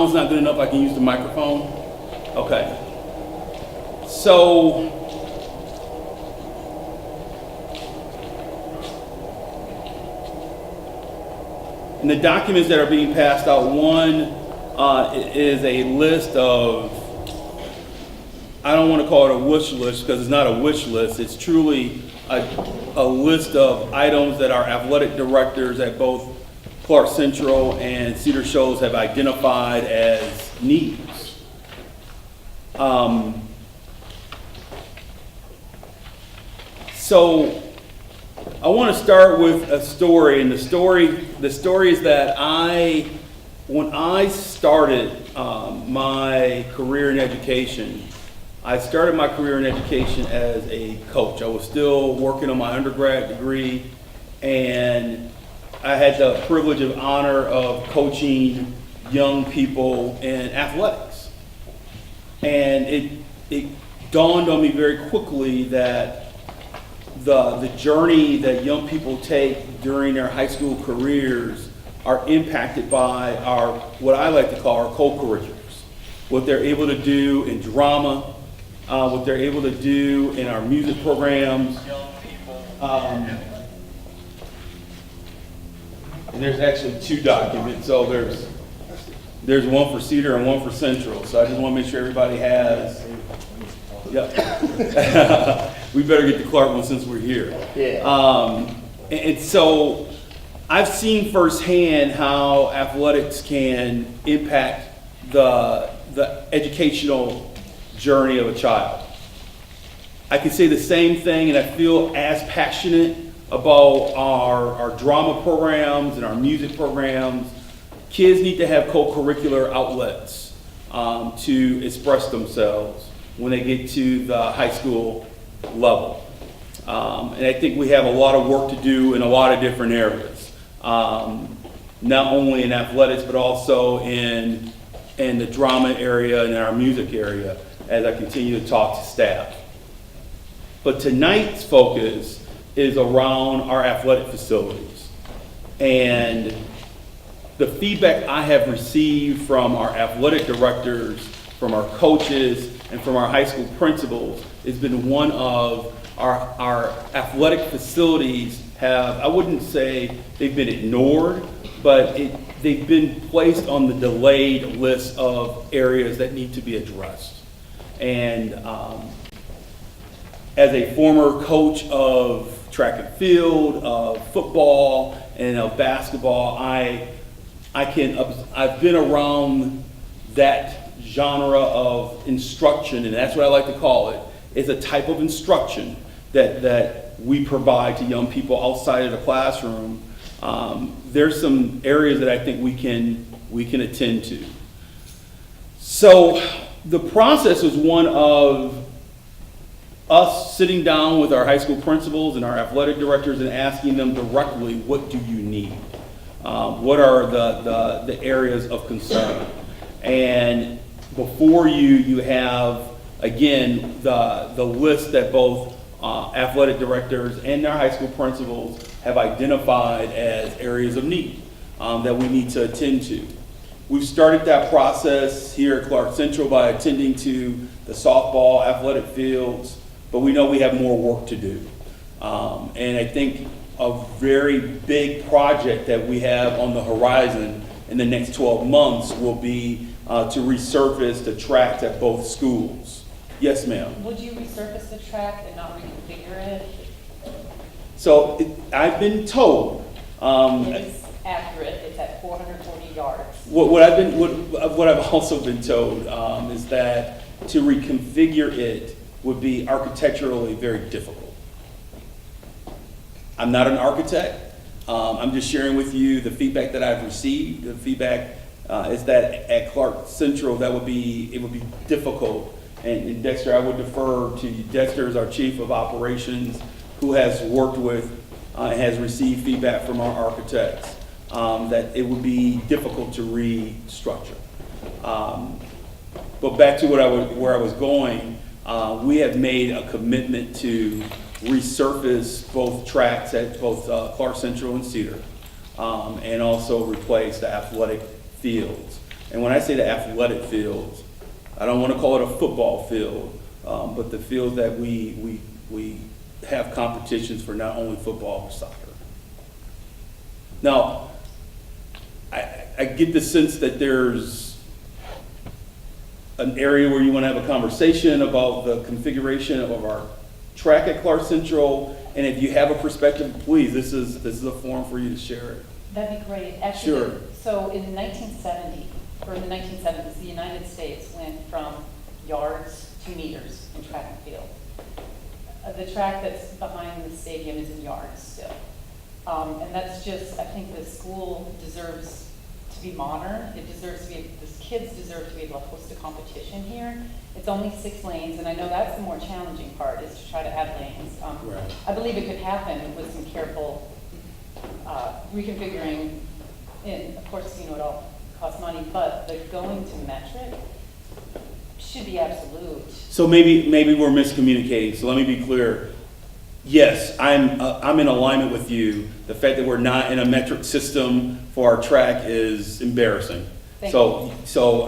sound's not good enough, I can use the microphone? Okay. So, in the documents that are being passed out, one is a list of, I don't want to call it a wish list because it's not a wish list, it's truly a list of items that our athletic directors at both Clark Central and Cedar Shoals have identified as needs. So I want to start with a story, and the story is that when I started my career in education, I started my career in education as a coach. I was still working on my undergrad degree, and I had the privilege of honor of coaching young people in athletics. And it dawned on me very quickly that the journey that young people take during their high school careers are impacted by what I like to call our co-curriculars. What they're able to do in drama, what they're able to do in our music programs. And there's actually two documents, so there's one for Cedar and one for Central. So I just want to make sure everybody has. Yep. We better get the Clark one since we're here. Yeah. And so I've seen firsthand how athletics can impact the educational journey of a child. I can say the same thing, and I feel as passionate about our drama programs and our music programs. Kids need to have co-curricular outlets to express themselves when they get to the high school level. And I think we have a lot of work to do in a lot of different areas, not only in athletics, but also in the drama area and in our music area as I continue to talk to staff. But tonight's focus is around our athletic facilities. And the feedback I have received from our athletic directors, from our coaches, and from our high school principals has been one of our athletic facilities I wouldn't say they've been ignored, but they've been placed on the delayed list of areas that need to be addressed. And as a former coach of track and field, of football, and of basketball, I've been around that genre of instruction, and that's what I like to call it. It's a type of instruction that we provide to young people outside of the classroom. There's some areas that I think we can attend to. So the process was one of us sitting down with our high school principals and our athletic directors and asking them directly, what do you need? What are the areas of concern? And before you have, again, the list that both athletic directors and our high school principals have identified as areas of need that we need to attend to. We've started that process here at Clark Central by attending to the softball athletic fields, but we know we have more work to do. And I think a very big project that we have on the horizon in the next 12 months will be to resurface the tracks at both schools. Yes, ma'am. Would you resurface the track and not reconfigure it? So I've been told. It is accurate. It's at 440 yards. What I've also been told is that to reconfigure it would be architecturally very difficult. I'm not an architect. I'm just sharing with you the feedback that I've received. The feedback is that at Clark Central it would be difficult. And Dexter, I would defer to you. Dexter is our chief of operations, who has worked with and has received feedback from our architects that it would be difficult to restructure. But back to where I was going, we have made a commitment to resurface both tracks at both Clark Central and Cedar, and also replace the athletic fields. And when I say the athletic fields, I don't want to call it a football field, but the field that we have competitions for not only football but soccer. Now, I get the sense that there's an area where you want to have a conversation about the configuration of our track at Clark Central, and if you have a perspective, please, this is a forum for you to share it. That'd be great. Actually, Sure. so in 1970, or in the 1970s, the United States went from yards to meters in track and field. The track that's behind the stadium is in yards still. And that's just, I think the school deserves to be modern. It deserves to be, the kids deserve to be able to host a competition here. It's only 6 lanes, and I know that's the more challenging part, is to try to add lanes. Right. I believe it could happen with some careful reconfiguring, and of course, it all costs money, but the going to metric should be absolute. So maybe we're miscommunicating. So let me be clear. Yes, I'm in alignment with you. The fact that we're not in a metric system for our track is embarrassing. So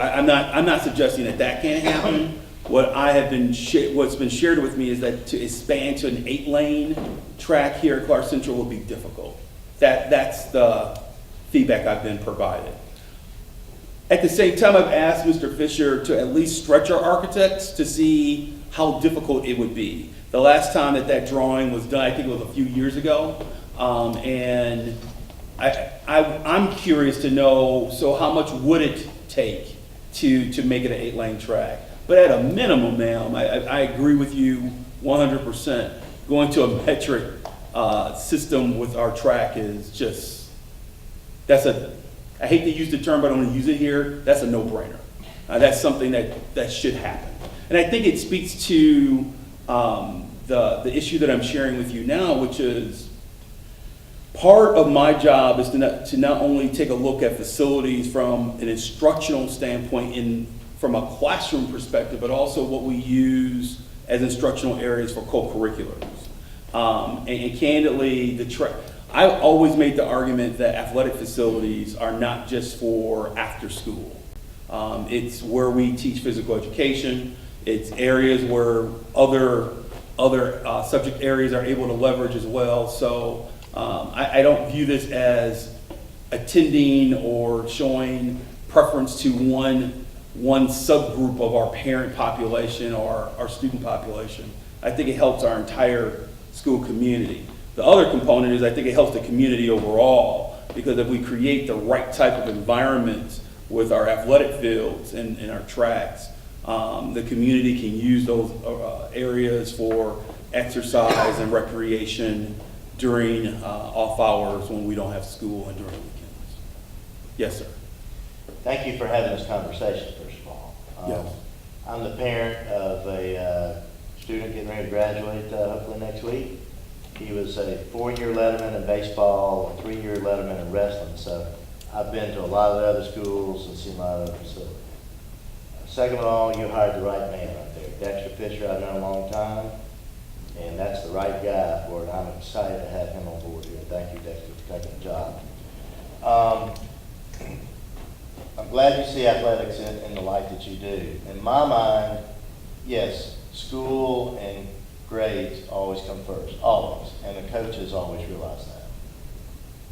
I'm not suggesting that can't happen. What's been shared with me is that to expand to an 8-lane track here at Clark Central will be difficult. That's the feedback I've been provided. At the same time, I've asked Mr. Fisher to at least stretch our architects to see how difficult it would be. The last time that drawing was done, I think it was a few years ago, and I'm curious to know, so how much would it take to make it an 8-lane track? But at a minimum, ma'am, I agree with you 100%. Going to a metric system with our track is just, I hate to use the term, but I'm going to use it here. That's a no-brainer. That's something that should happen. And I think it speaks to the issue that I'm sharing with you now, which is part of my job is to not only take a look at facilities from an instructional standpoint from a classroom perspective, but also what we use as instructional areas for co-curriculars. And candidly, I always made the argument that athletic facilities are not just for after school. It's where we teach physical education. It's areas where other subject areas are able to leverage as well. So I don't view this as attending or showing preference to one subgroup of our parent population or our student population. I think it helps our entire school community. The other component is I think it helps the community overall, because if we create the right type of environment with our athletic fields and our tracks, the community can use those areas for exercise and recreation during off hours when we don't have school and during weekends. Yes, sir. Thank you for having this conversation, first of all. Yes. I'm the parent of a student getting ready to graduate hopefully next week. He was a 4-year letterman in baseball, a 3-year letterman in wrestling. So I've been to a lot of the other schools and seen a lot of other facilities. Second of all, you hired the right man right there. Dexter Fisher, I've known a long time, and that's the right guy for it. I'm excited to have him on board here. Thank you, Dexter, for taking the job. I'm glad you see athletics in the light that you do. In my mind, yes, school and grades always come first, always, and the coaches always realize that.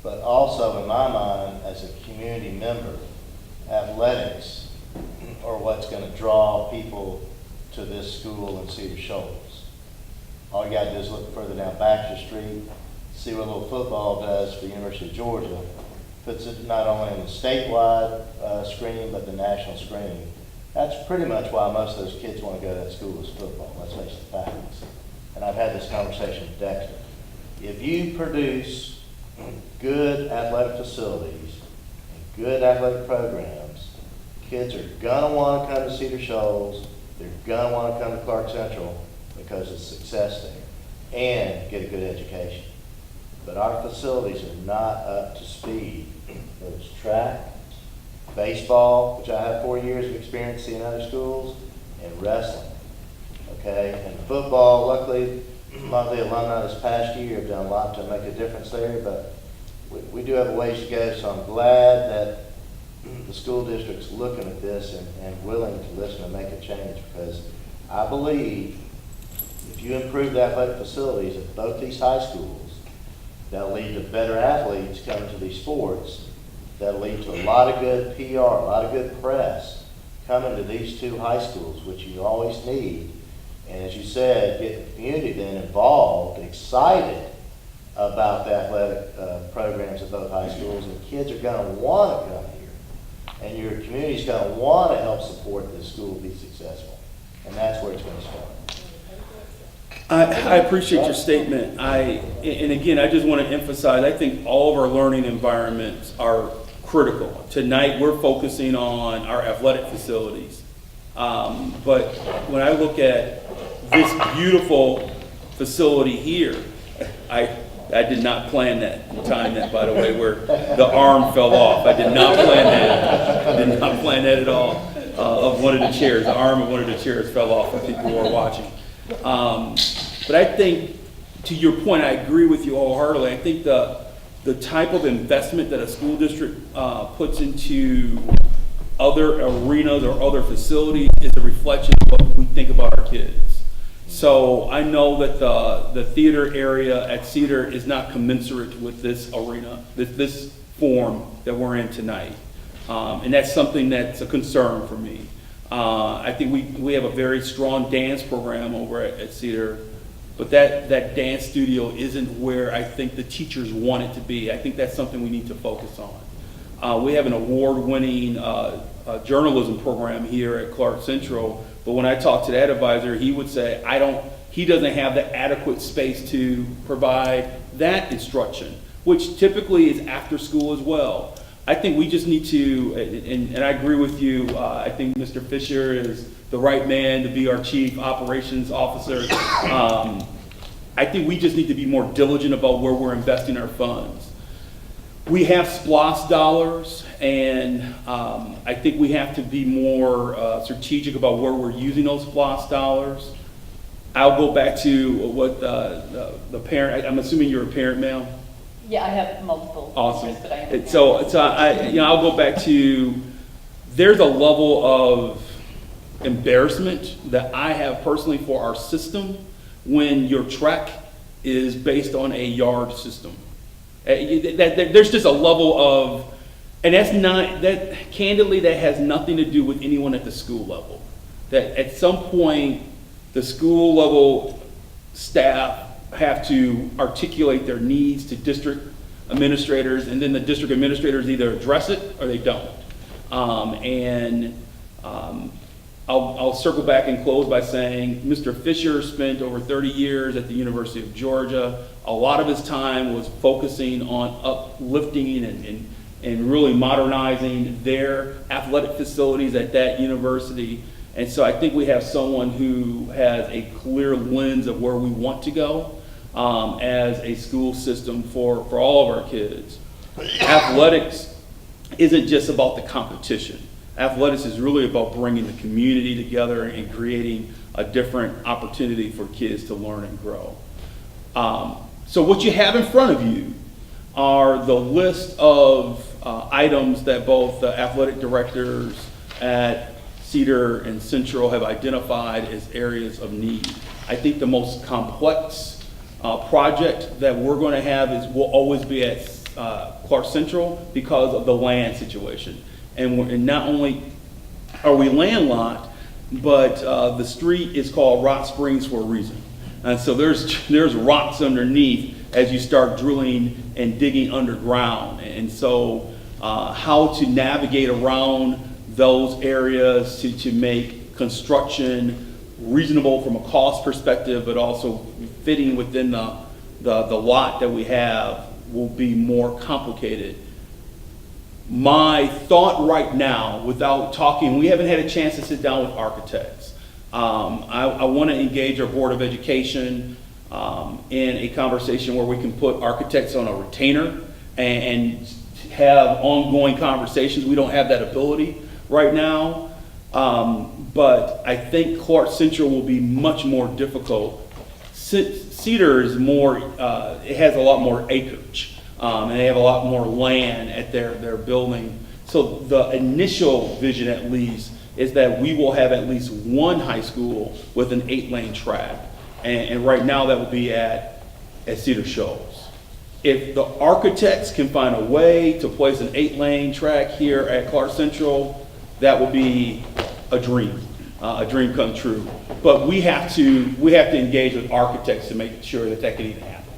But also in my mind, as a community member, athletics are what's going to draw people to this school in Cedar Shoals. All you got to do is look further down Baxter Street, see what a little football does for the University of Georgia. Puts it not only in the statewide screen, but the national screen. That's pretty much why most of those kids want to go to that school is football. Let's face the facts. And I've had this conversation with Dexter. If you produce good athletic facilities and good athletic programs, kids are going to want to come to Cedar Shoals. They're going to want to come to Clark Central because of success there and get a good education. But our facilities are not up to speed. There's track, baseball, which I have 4 years of experience in other schools, and wrestling. Okay, and football, luckily, a lot of the alumni this past year have done a lot to make a difference there, but we do have a ways to go, so I'm glad that the school district's looking at this and willing to listen and make a change, because I believe if you improve the athletic facilities at both these high schools, that'll lead to better athletes coming to these sports. That'll lead to a lot of good PR, a lot of good press coming to these two high schools, which you always need. And as you said, get the community then involved, excited about the athletic programs at both high schools, and kids are going to want to come here. And your community's going to want to help support this school be successful. And that's where it's going to start. I appreciate your statement. And again, I just want to emphasize, I think all of our learning environments are critical. Tonight, we're focusing on our athletic facilities. But when I look at this beautiful facility here, I did not plan that, time that, by the way, where the arm fell off. I did not plan that. I did not plan that at all. Of one of the chairs, the arm of one of the chairs fell off for people who are watching. But I think, to your point, I agree with you wholeheartedly. I think the type of investment that a school district puts into other arenas or other facilities is a reflection of what we think about our kids. So I know that the theater area at Cedar is not commensurate with this arena, this form that we're in tonight. And that's something that's a concern for me. I think we have a very strong dance program over at Cedar, but that dance studio isn't where I think the teachers want it to be. I think that's something we need to focus on. We have an award-winning journalism program here at Clark Central, but when I talk to that advisor, he would say he doesn't have the adequate space to provide that instruction, which typically is after school as well. I think we just need to, and I agree with you, I think Mr. Fisher is the right man to be our chief operations officer. I think we just need to be more diligent about where we're investing our funds. We have SPLOST dollars, and I think we have to be more strategic about where we're using those SPLOST dollars. I'll go back to what the parent, I'm assuming you're a parent, ma'am? Yeah, I have multiple. Awesome. Interests, but I am. So I'll go back to, there's a level of embarrassment that I have personally for our system when your track is based on a yard system. There's just a level of, and candidly, that has nothing to do with anyone at the school level. That at some point, the school level staff have to articulate their needs to district administrators, and then the district administrators either address it or they don't. I'll circle back and close by saying Mr. Fisher spent over 30 years at the University of Georgia. A lot of his time was focusing on uplifting and really modernizing their athletic facilities at that university. And so I think we have someone who has a clear lens of where we want to go as a school system for all of our kids. Athletics isn't just about the competition. Athletics is really about bringing the community together and creating a different opportunity for kids to learn and grow. So what you have in front of you are the list of items that both the athletic directors at Cedar and Central have identified as areas of need. I think the most complex project that we're going to have will always be at Clark Central because of the land situation. And not only are we landlocked, but the street is called Rock Springs for a reason. And so there's rocks underneath as you start drilling and digging underground. And so how to navigate around those areas to make construction reasonable from a cost perspective, but also fitting within the lot that we have will be more complicated. My thought right now, without talking, we haven't had a chance to sit down with architects. I want to engage our Board of Education in a conversation where we can put architects on a retainer and have ongoing conversations. We don't have that ability right now, but I think Clark Central will be much more difficult. Cedar is more, it has a lot more acreage. And they have a lot more land at their building. So the initial vision, at least, is that we will have at least one high school with an 8-lane track. And right now that would be at Cedar Shoals. If the architects can find a way to place an 8-lane track here at Clark Central, that would be a dream come true. But we have to engage with architects to make sure that that can even happen.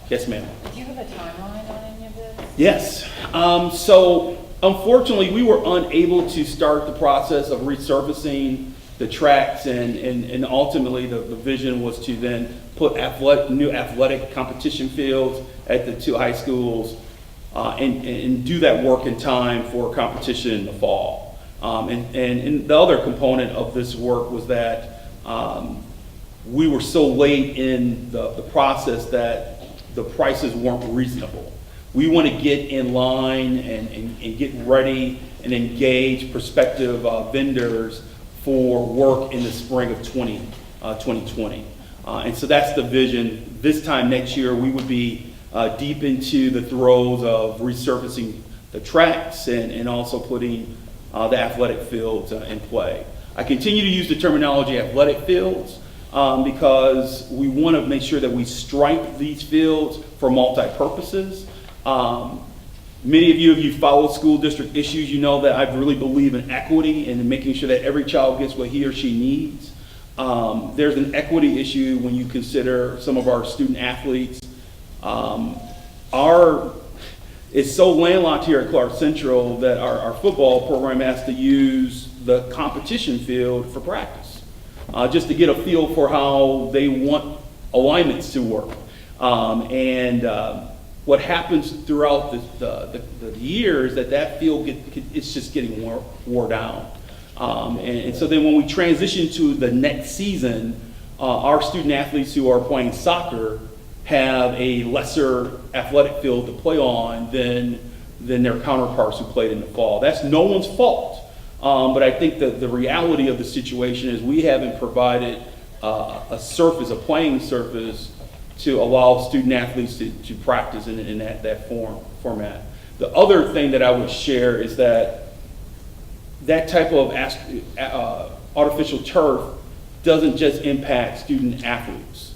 Yes, ma'am. Do you have a timeline on any of this? Yes. So unfortunately, we were unable to start the process of resurfacing the tracks, and ultimately the vision was to then put new athletic competition fields at the 2 high schools and do that work in time for competition in the fall. And the other component of this work was that we were so late in the process that the prices weren't reasonable. We want to get in line and get ready and engage prospective vendors for work in the spring of 2020. And so that's the vision. This time next year, we would be deep into the throes of resurfacing the tracks and also putting the athletic fields in play. I continue to use the terminology athletic fields because we want to make sure that we stripe these fields for multi-purposes. Many of you, if you follow school district issues, you know that I really believe in equity and in making sure that every child gets what he or she needs. There's an equity issue when you consider some of our student athletes. It's so landlocked here at Clark Central that our football program has to use the competition field for practice, just to get a feel for how they want alignments to work. What happens throughout the year is that field it's just getting wore down. And so then when we transition to the next season, our student athletes who are playing soccer have a lesser athletic field to play on than their counterparts who played in the fall. That's no one's fault. But I think that the reality of the situation is we haven't provided a playing surface to allow student athletes to practice in that format. The other thing that I would share is that type of artificial turf doesn't just impact student athletes.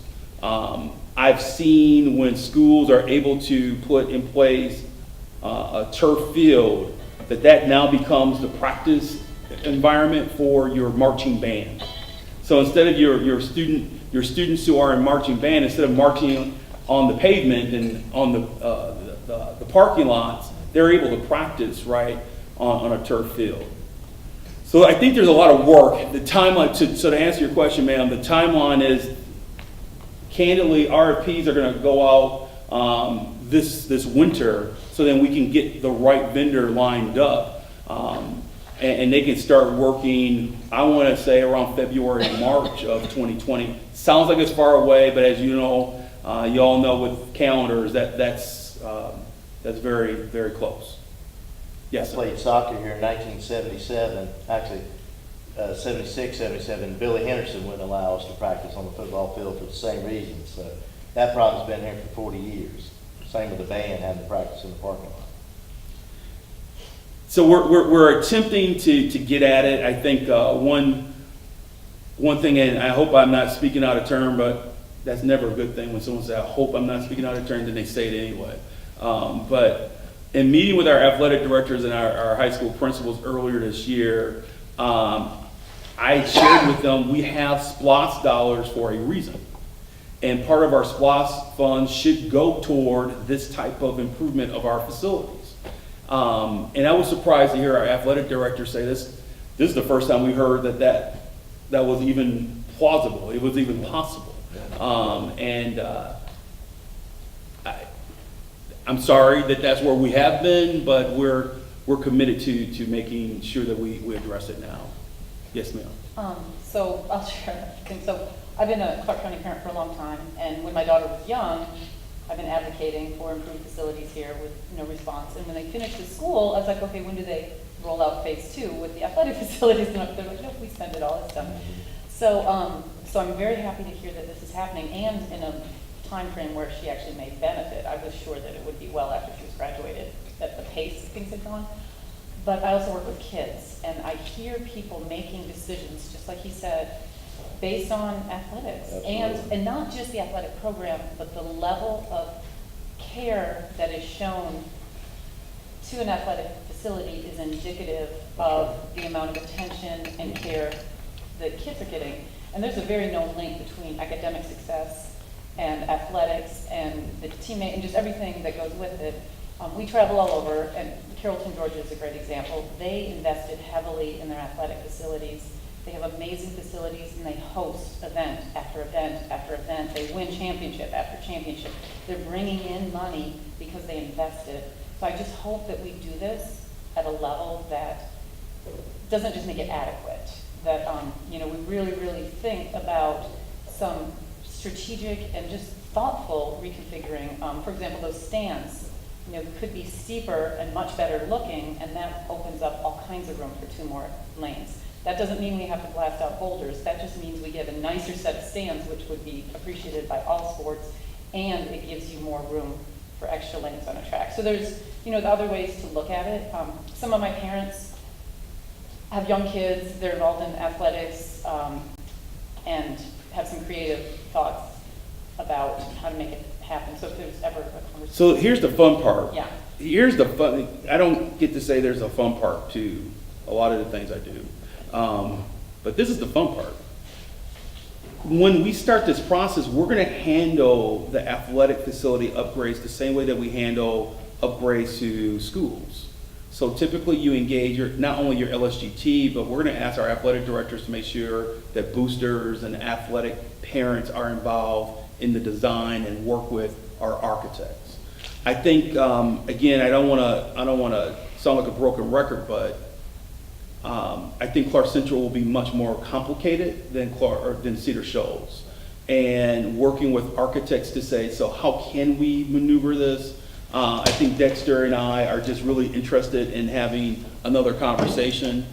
I've seen when schools are able to put in place a turf field, that now becomes the practice environment for your marching band. So instead of your students who are in marching band, instead of marching on the pavement and on the parking lots, they're able to practice right on a turf field. So I think there's a lot of work. The timeline, so to answer your question, ma'am, the timeline is, candidly, RFPs are going to go out this winter, so then we can get the right vendor lined up, and they can start working, I want to say, around February and March of 2020. Sounds like it's far away, but as you know, you all know with calendars, that's very, very close. Yes, I played soccer here in 1977, actually 76, 77. Billy Henderson wouldn't allow us to practice on the football field for the same reason. So that problem's been here for 40 years. Same with the band having to practice in the parking lot. So we're attempting to get at it. I think one thing, and I hope I'm not speaking out of turn, but that's never a good thing when someone says, I hope I'm not speaking out of turn, then they say it anyway. But in meeting with our athletic directors and our high school principals earlier this year, I shared with them we have SPLOST dollars for a reason. And part of our SPLOST funds should go toward this type of improvement of our facilities. And I was surprised to hear our athletic director say this. This is the first time we heard that was even plausible. It was even possible. I'm sorry that that's where we have been, but we're committed to making sure that we address it now. Yes, ma'am. So I'll share. So I've been a Clark County parent for a long time, and when my daughter was young, I've been advocating for improved facilities here with no response. And when they finished the school, I was like, okay, when do they roll out phase 2 with the athletic facilities? And they're like, no, we spend it all, it's done. So I'm very happy to hear that this is happening, and in a time frame where she actually may benefit. I was sure that it would be well after she was graduated, that the pace things had gone. But I also work with kids, and I hear people making decisions, just like he said, based on athletics. Absolutely. And not just the athletic program, but the level of care that is shown to an athletic facility is indicative of the amount of attention and care that kids are getting. And there's a very known link between academic success and athletics and the teammate and just everything that goes with it. We travel all over, and Carrollton, Georgia is a great example. They invested heavily in their athletic facilities. They have amazing facilities, and they host event after event after event. They win championship after championship. They're bringing in money because they invested. So I just hope that we do this at a level that doesn't just make it adequate, that we really, really think about some strategic and just thoughtful reconfiguring. For example, those stands, could be steeper and much better looking, and that opens up all kinds of room for 2 more lanes. That doesn't mean we have to blast out boulders. That just means we get a nicer set of stands, which would be appreciated by all sports, and it gives you more room for extra lanes on a track. So there's, the other ways to look at it. Some of my parents have young kids. They're involved in athletics and have some creative thoughts about how to make it happen. So if there's ever a conversation. So here's the fun part. Yeah. Here's the fun, I don't get to say there's a fun part to a lot of the things I do. But this is the fun part. When we start this process, we're going to handle the athletic facility upgrades the same way that we handle upgrades to schools. So typically you engage not only your LSGT, but we're going to ask our athletic directors to make sure that boosters and athletic parents are involved in the design and work with our architects. I think, again, I don't want to sound like a broken record, but I think Clark Central will be much more complicated than Cedar Shoals. And working with architects to say, so how can we maneuver this? I think Dexter and I are just really interested in having another conversation.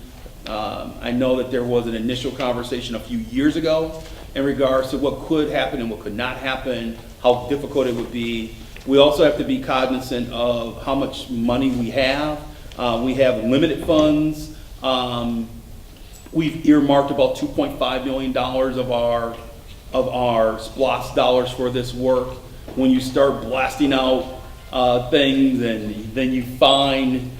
I know that there was an initial conversation a few years ago in regards to what could happen and what could not happen, how difficult it would be. We also have to be cognizant of how much money we have. We have limited funds. We've earmarked about $2.5 million of our SPLOST dollars for this work. When you start blasting out things and then you find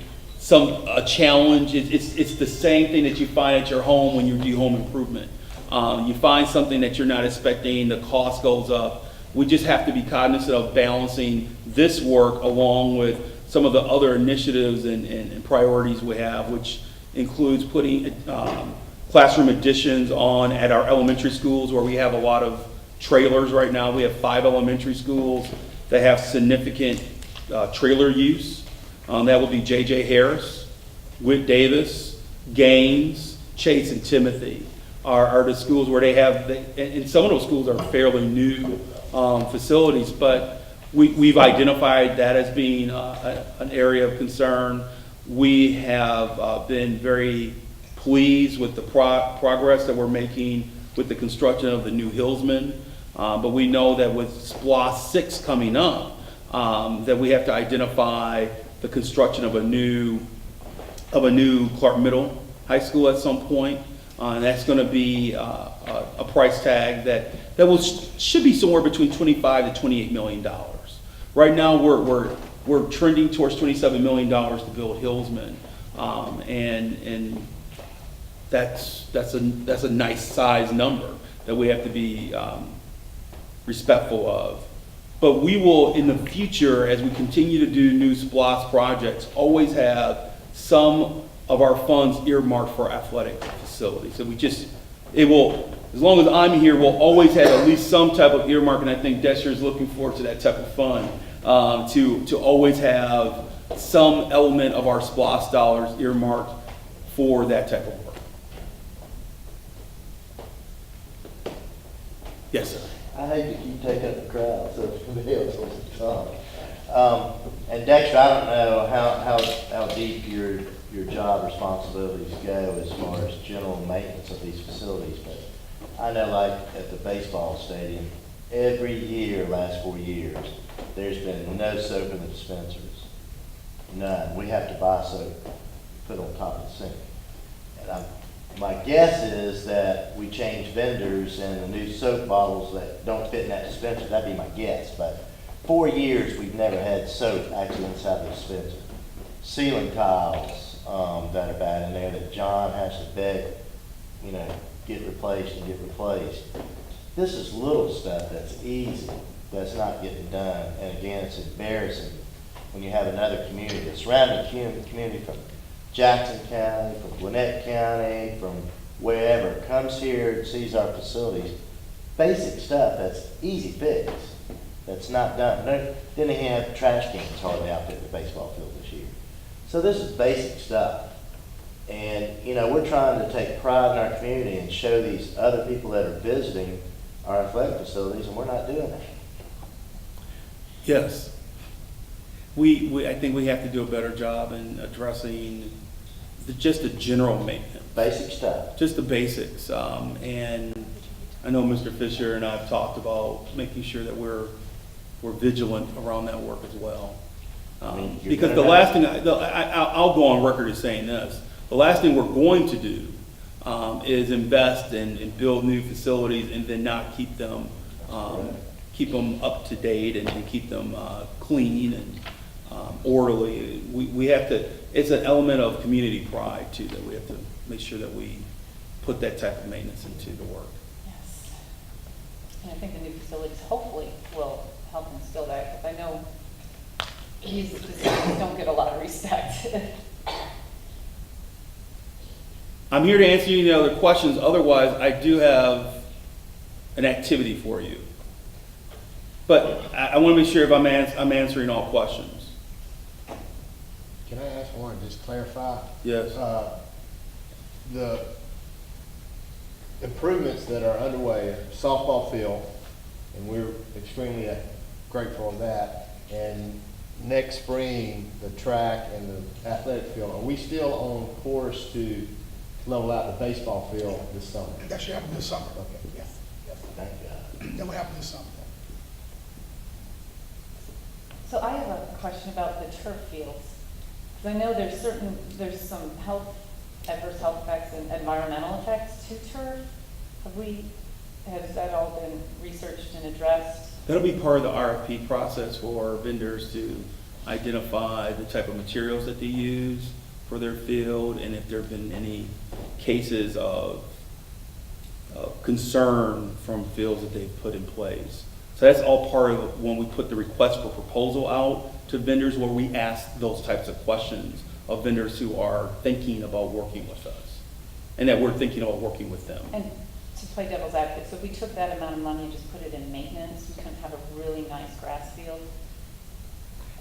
a challenge, it's the same thing that you find at your home when you do home improvement. You find something that you're not expecting, the cost goes up. We just have to be cognizant of balancing this work along with some of the other initiatives and priorities we have, which includes putting classroom additions on at our elementary schools where we have a lot of trailers right now. We have 5 elementary schools that have significant trailer use. That would be J.J. Harris, Whit Davis, Gaines, Chase, and Timothy are the schools where they have, and some of those schools are fairly new facilities, but we've identified that as being an area of concern. We have been very pleased with the progress that we're making with the construction of the new Hillsman, but we know that with SPLOST 6 coming up, that we have to identify the construction of a new Clark Middle High School at some point, and that's going to be a price tag that should be somewhere between $25 to $28 million. Right now, we're trending towards $27 million to build Hillsman, and that's a nice size number that we have to be respectful of. But we will, in the future, as we continue to do new SPLOST projects, always have some of our funds earmarked for athletic facilities. And as long as I'm here, we'll always have at least some type of earmark, and I think Dexter is looking forward to that type of fund, to always have some element of our SPLOST dollars earmarked for that type of work. Yes, sir. I hate to keep taking up the crowd, so somebody else wants to talk. And Dexter, I don't know how deep your job responsibilities go as far as general maintenance of these facilities, but I know like at the baseball stadium, every year, last 4 years, there's been no soap in the dispensers. None. We have to buy soap. put on top of the sink. And my guess is that we change vendors and the new soap bottles that don't fit in that dispenser. That'd be my guess. But 4 years, we've never had soap actually inside the dispenser. Ceiling tiles that are bad in there that John has to beg, get replaced and get replaced. This is little stuff that's easy, that's not getting done. And again, it's embarrassing when you have another community, the surrounding community from Jackson County, from Gwinnett County, from wherever, comes here and sees our facilities. Basic stuff that's easy fix, that's not done. Didn't even have trash cans hardly out there at the baseball field this year. So this is basic stuff. And, we're trying to take pride in our community and show these other people that are visiting our athletic facilities, and we're not doing that. Yes. I think we have to do a better job in addressing just the general maintenance. Basic stuff. Just the basics. And I know Mr. Fisher and I have talked about making sure that we're vigilant around that work as well. Because the last thing, I'll go on record as saying this, the last thing we're going to do is invest and build new facilities and then not keep them up to date and keep them clean and orderly. We have to, it's an element of community pride too, that we have to make sure that we put that type of maintenance into the work. Yes. And I think the new facilities hopefully will help instill that, because I know these facilities don't get a lot of respect. I'm here to answer any other questions. Otherwise, I do have an activity for you. But I want to be sure if I'm answering all questions. Can I ask one, just clarify? Yes. The improvements that are underway, softball field, and we're extremely grateful of that, and next spring, the track and the athletic field, are we still on course to level out the baseball field this summer? That should happen this summer. Okay. Yes, yes. Thank God. That will happen this summer. So I have a question about the turf fields. Because I know there's some adverse health effects and environmental effects to turf. Has that all been researched and addressed? That'll be part of the RFP process for vendors to identify the type of materials that they use for their field and if there have been any cases of concern from fields that they've put in place. So that's all part of when we put the request for proposal out to vendors, where we ask those types of questions of vendors who are thinking about working with us and that we're thinking about working with them. And to play devil's advocate, so if we took that amount of money and just put it in maintenance, we couldn't have a really nice grass field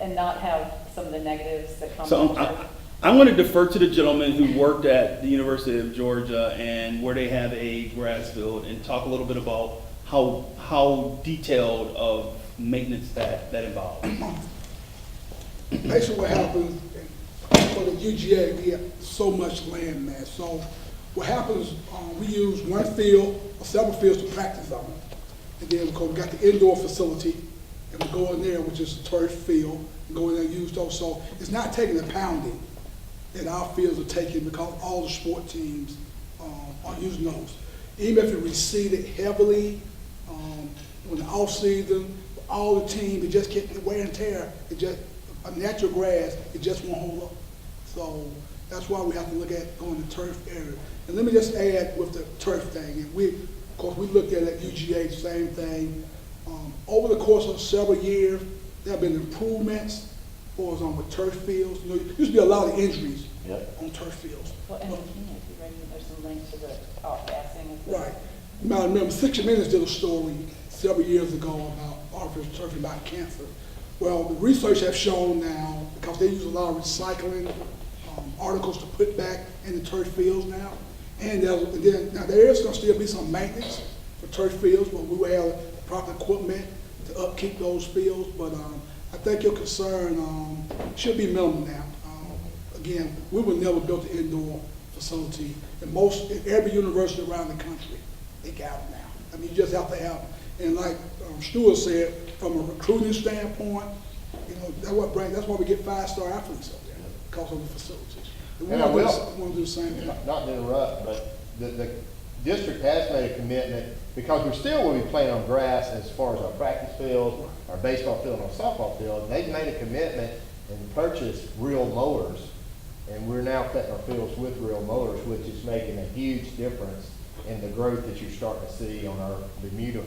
and not have some of the negatives that come So from turf? I'm going to defer to the gentleman who worked at the University of Georgia and where they have a grass field and talk a little bit about how detailed of maintenance that involves. Basically what happens, for the UGA, we have so much land mass. So what happens, we use one field or several fields to practice on. And then we got the indoor facility, and we go in there, which is a turf field, and go in there and use those. So it's not taking the pounding that our fields are taking, because all the sport teams are using those. Even if it receded heavily in the off season, all the teams, it just get the wear and tear. It just, a natural grass, it just won't hold up. So that's why we have to look at going to turf area. And let me just add with the turf thing, and of course, we looked at it at UGA, the same thing. Over the course of several years, there have been improvements for us with turf fields. There used to be a lot of injuries on turf fields. Well, and if you read, there's some links to the off-gassing. Right. You might remember 60 Minutes did a story several years ago about artificial turf, about cancer. Well, the research has shown now, because they use a lot of recycling articles to put back in the turf fields now, and now there is going to still be some maintenance for turf fields, but we will have the proper equipment to upkeep those fields. But I think your concern should be minimal now. Again, we would never build an indoor facility. In every university around the country, they got them now. I mean, you just have to have them. And like Stuart said, from a recruiting standpoint, that's why we get 5-star athletes up there, because of the facilities. We And I want will, to do the same thing. not to interrupt, but the district has made a commitment, because we still will be playing on grass as far as our practice field, our baseball field, and our softball field. They've made a commitment and purchased real mowers, and we're now cutting our fields with real mowers, which is making a huge difference in the growth that you're starting to see on our Bermuda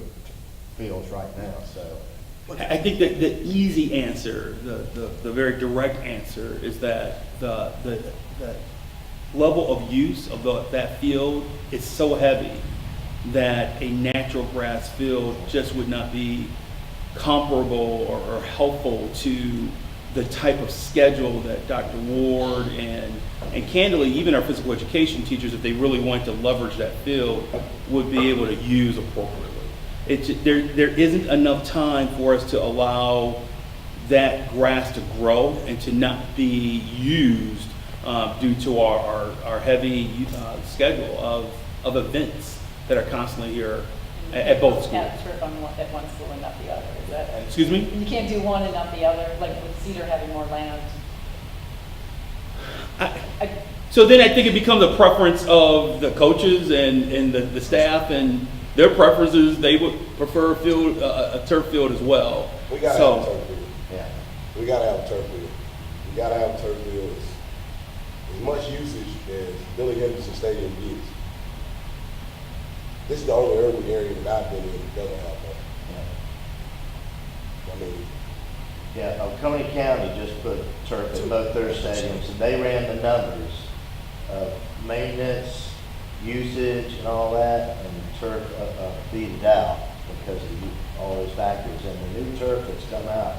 fields right now, so. I think that the easy answer, the very direct answer is that the level of use of that field is so heavy that a natural grass field just would not be comparable or helpful to the type of schedule that Dr. Ward and candidly, even our physical education teachers, if they really wanted to leverage that field, would be able to use appropriately. There isn't enough time for us to allow that grass to grow and to not be used due to our heavy schedule of events that are constantly here at both schools. Yeah, turf on at one school and not the other, is that? Excuse me? You can't do one and not the other, like with Cedar having more land. So then I think it becomes a preference of the coaches and the staff and their preferences. They would prefer a turf field as well. We gotta So- have a turf field. Yeah. We gotta have a turf field. We gotta have a turf field. As much usage as Billy Henderson Stadium gets. This is the only urban area that I've been in that doesn't have that. I mean, Yeah, Oconee County just put turf in both their stadiums, and they ran the numbers of maintenance, usage, and all that, and turf beat it out because of all those factors. And the new turf that's come out,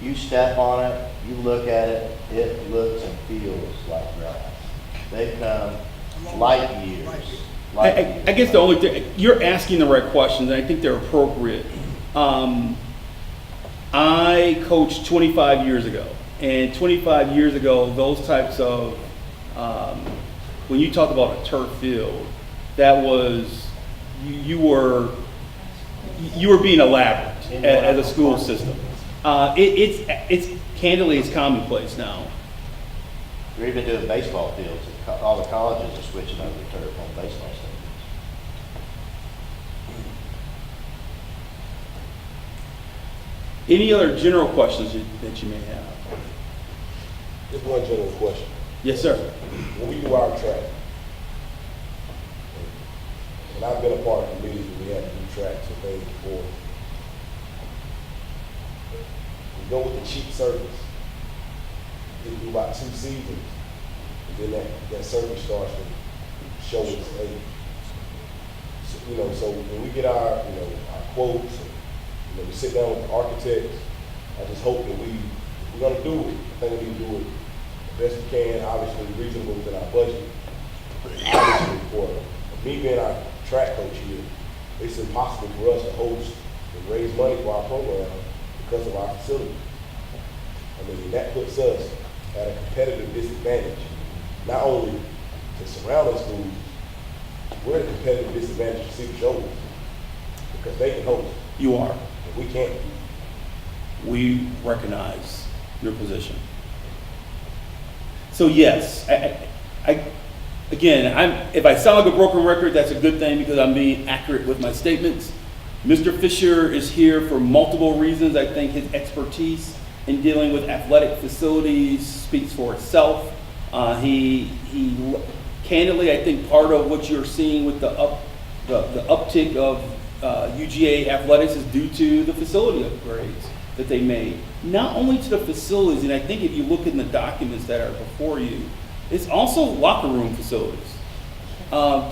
you step on it, you look at it, it looks and feels like grass. They've come light years. I guess the only thing, you're asking the right questions, and I think they're appropriate. I coached 25 years ago, and 25 years ago, those types of, when you talk about a turf field, that was, you were being elaborate as a school system. It's candidly, it's commonplace now. We're even doing baseball fields. All the colleges are switching over to turf on baseball stadiums. Any other general questions that you may have? just one general question. Yes, sir. When we do our track, and I've been a part of committees where we have to do tracks and things before, we go with the cheap service. We do about 2 seasons, and then that service starts to show its age. So, so when we get our quotes, and, we sit down with the architects, I just hope that if we're gonna do it, I think we need to do it the best we can, obviously reasonable within our budget. Obviously, for me being our track coach here, it's impossible for us to host and raise money for our program because of our facility. I mean, that puts us at a competitive disadvantage, not only to surrounding schools, we're at a competitive disadvantage to Cedar Shoulders because they can host You are. and we can't. We recognize your position. So yes, if I sound like a broken record, that's a good thing because I'm being accurate with my statements. Mr. Fisher is here for multiple reasons. I think his expertise in dealing with athletic facilities speaks for itself. He candidly, I think part of what you're seeing with the uptick of UGA athletics is due to the facility upgrades that they made. Not only to the facilities, and I think if you look in the documents that are before you, it's also locker room facilities.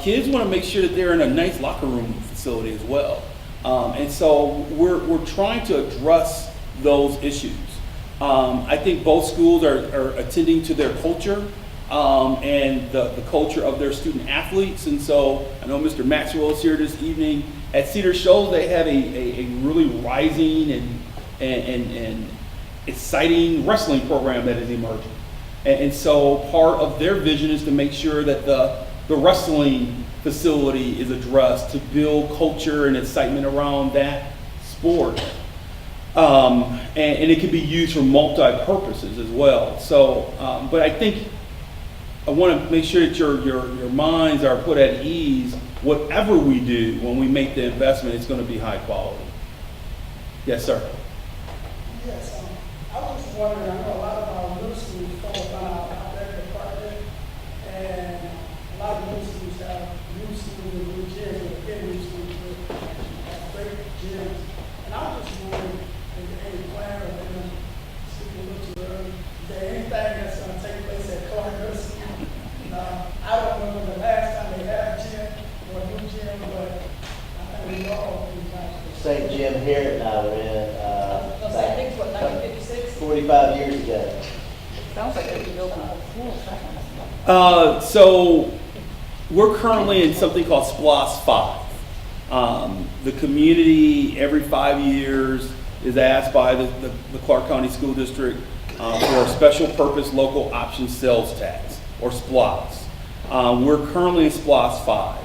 Kids want to make sure that they're in a nice locker room facility as well. And so we're trying to address those issues. I think both schools are attending to their culture and the culture of their student athletes. And so I know Mr. Maxwell is here this evening. At Cedar Shoals, they have a really rising and exciting wrestling program that is emerging. And so part of their vision is to make sure that the wrestling facility is addressed to build culture and excitement around that sport. And it can be used for multi-purposes as well. So, but I think I want to make sure that your minds are put at ease. Whatever we do, when we make the investment, it's going to be high quality. Yes, sir. Yes, I was just wondering, I know a lot of our middle schools fall down our athletic department, and a lot of middle schools have new schools and new gyms, or get new schools with great gyms. And I was just wondering, is there any plan or maybe speaking a little too early, is there anything that's gonna take place at Clark Middle School? I don't remember the last time they had a gym or a new gym, but I think we all. Same gym here and I were in, I think, what, 1956? 45 years ago. Sounds like they're building a whole school. So we're currently in something called SPLOS 5. The community every 5 years is asked by the Clark County School District for a special purpose local option sales tax, or SPLOS. We're currently in SPLOS 5,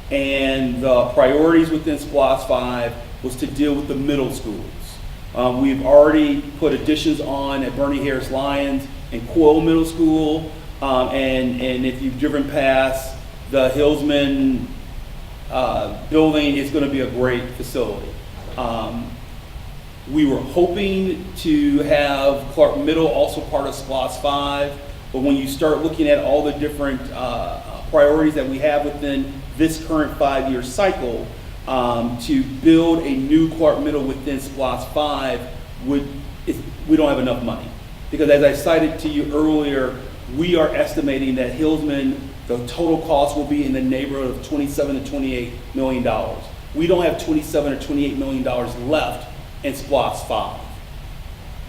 and the priorities within SPLOS 5 was to deal with the middle schools. We've already put additions on at Bernie Harris Lyons and Coyle Middle School, and if you've driven past the Hillsman building, it's going to be a great facility. We were hoping to have Clark Middle also part of SPLOS 5, but when you start looking at all the different priorities that we have within this current 5-year cycle, to build a new Clark Middle within SPLOS 5, we don't have enough money. Because as I cited to you earlier, we are estimating that Hillsman, the total cost will be in the neighborhood of $27 to $28 million. We don't have $27 or $28 million left in SPLOS 5.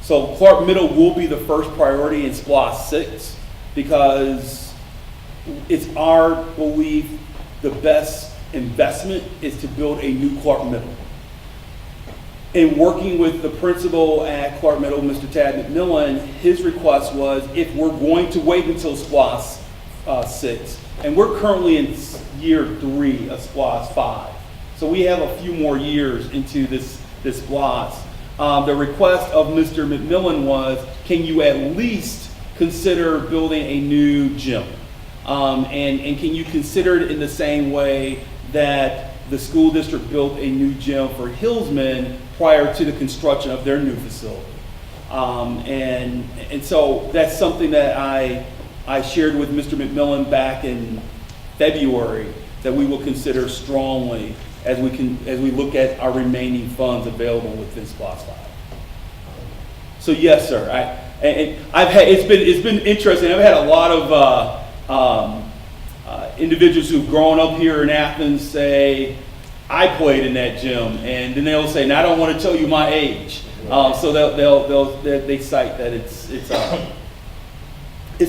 So Clark Middle will be the first priority in SPLOS 6, because it's our belief the best investment is to build a new Clark Middle. In working with the principal at Clark Middle, Mr. Tad McMillan, his request was, if we're going to wait until SPLOS 6, and we're currently in year 3 of SPLOS 5, so we have a few more years into this SPLOS. The request of Mr. McMillan was, can you at least consider building a new gym? And can you consider it in the same way that the school district built a new gym for Hillsman prior to the construction of their new facility? And so that's something that I shared with Mr. McMillan back in February, that we will consider strongly as we look at our remaining funds available within SPLOS 5. So yes, sir. It's been interesting. I've had a lot of individuals who've grown up here in Athens say, I played in that gym, and then they'll say, now I don't want to tell you my age. So they cite that it's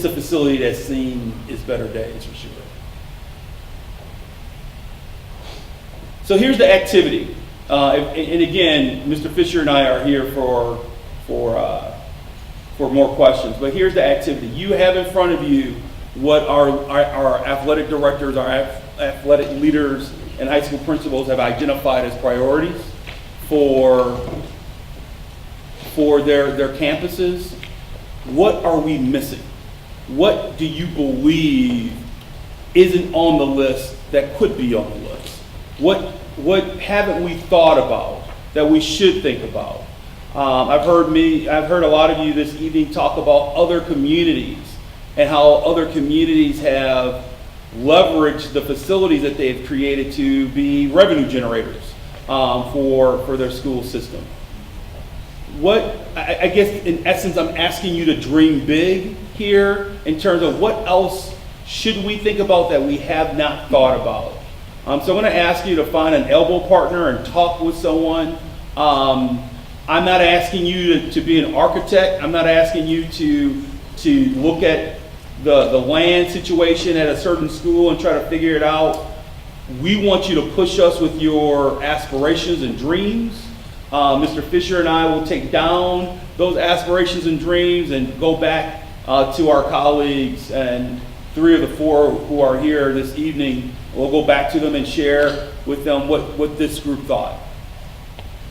a facility that's seen its better days for sure. So here's the activity, and again, Mr. Fisher and I are here for more questions. But here's the activity. You have in front of you what our athletic directors, our athletic leaders, and high school principals have identified as priorities for their campuses. What are we missing? What do you believe isn't on the list that could be on the list? What haven't we thought about that we should think about? I've heard a lot of you this evening talk about other communities and how other communities have leveraged the facilities that they've created to be revenue generators for their school system. I guess in essence, I'm asking you to dream big here in terms of what else should we think about that we have not thought about. So I'm going to ask you to find an elbow partner and talk with someone. I'm not asking you to be an architect. I'm not asking you to look at the land situation at a certain school and try to figure it out. We want you to push us with your aspirations and dreams. Mr. Fisher and I will take down those aspirations and dreams and go back to our colleagues, and 3 of the 4 who are here this evening, we'll go back to them and share with them what this group thought.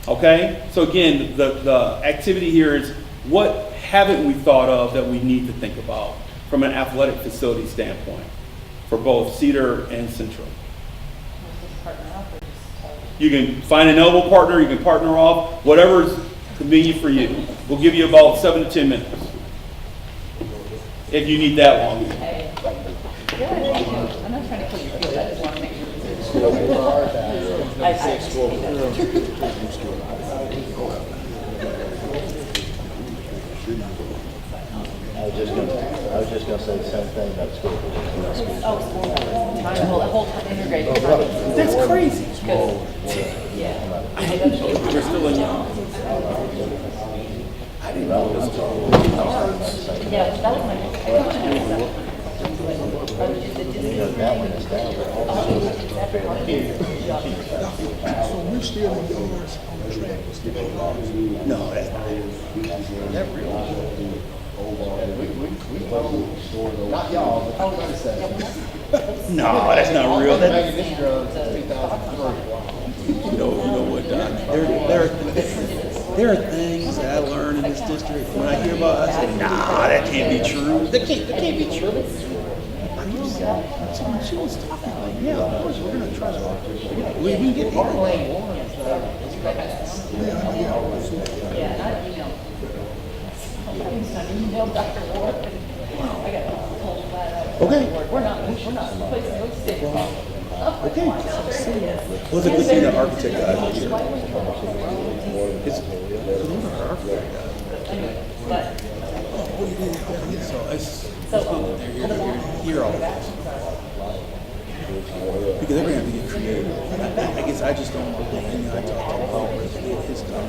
Okay? So again, the activity here is, what haven't we thought of that we need to think about? from an athletic facility standpoint for both Cedar and Central. Just partner up or just tell them? You can find an elbow partner, you can partner off, whatever's convenient for you. We'll give you about 7 to 10 minutes. If you need that long. Hey. Yeah, I do. I'm not trying to kill your field, I just want to make sure. I was just gonna say the same thing about school. Oh, school, the whole time, integrated. That's crazy. Yeah. We're still in young. Yeah, that was my next. You know, that one is down, but also So we're still in yards on the track. No, that's Not y'all, but I'm gonna say. no, that's not real. That, Making this drug since 2003. you know what, Doc? There are things that I learned in this district. When I hear about it, I say, nah, that can't be true. That can't be true. She was talking like, yeah, of course, we're gonna try to, we can get there. Yeah, and I emailed. I emailed Dr. Ward, and I got told flat out. Okay. We're not replacing those sticks. Okay. Well, it's a good thing the architect guy was here. It's our architect guy. But, So it's so, here all the time. Because they're gonna have to get creative. I guess I just don't know. I talked to Paul, his stuff.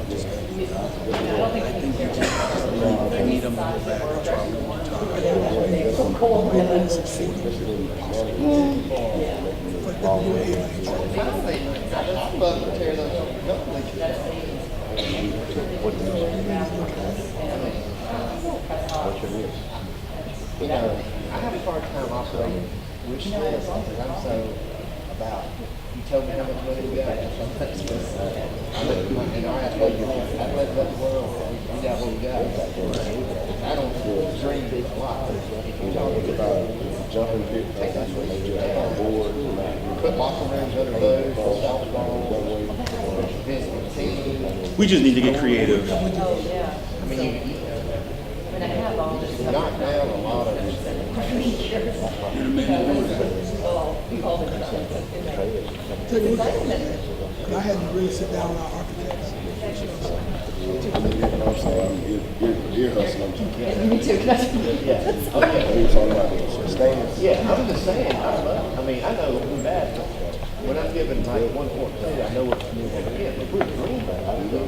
Just gotta be done. I think you just need them to go back and try one more time. You know, I have a hard time also wish list because I'm so about, you told me how much money we got, and I asked you, I'd let the world, we got what we got. I don't dream big a lot, but if you're talking about jumping, take that board, put locker rooms under those, softball, We just need to get creative. oh, yeah. I mean, you I mean, I have all this stuff. knock down a lot of I had to really sit down with our architects. Ear hustling. Me too. We were talking about sustainability. Yeah, I'm just saying, I mean, I know we're bad, but when I'm given like 1.2, I know what to do. Yeah, if we're green, I don't know,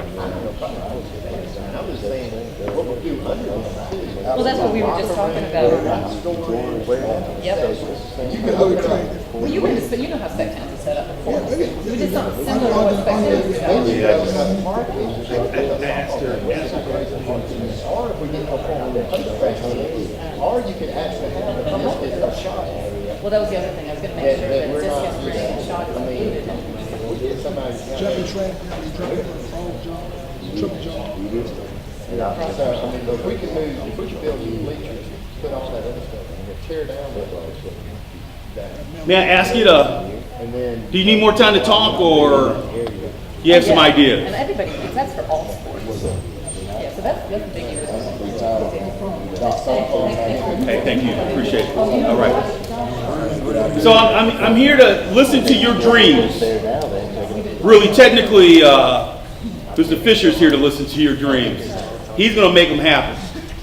and I'm just saying, what we do under this too. Well, that's what we were just talking about. Yep. You can other creative. Well, you went to, you know how spec tents are set up before. We did something similar to what spec tents Or if we get a form of or you could actually have a shot area. Well, that was the other thing. I was gonna make sure that we're not- distance and shot is included. We get somebody. Jumping track, jumping, long jump, triple jump. So, I mean, if we can move, if we can build these bleachers, put all that other stuff, and tear down that. May I ask you to, And then. do you need more time to talk or you have some Yeah. ideas? And everybody, that's for all sports. Yeah, so that's the big issue. Hey, thank you, appreciate it. All right. So I'm here to listen to your dreams. Really, technically, Mr. Fisher's here to listen to your dreams. He's gonna make them happen.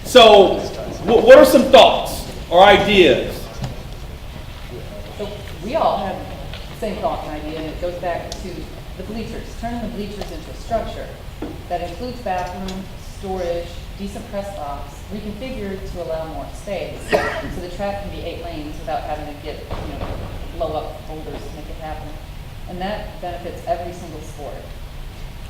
So, what are some thoughts or ideas? So we all have the same thought and idea, and it goes back to the bleachers. Turning the bleachers into a structure that includes bathroom, storage, decent press box, reconfigured to allow more space. So the track can be 8 lanes without having to get, blow up boulders to make it happen. And that benefits every single sport.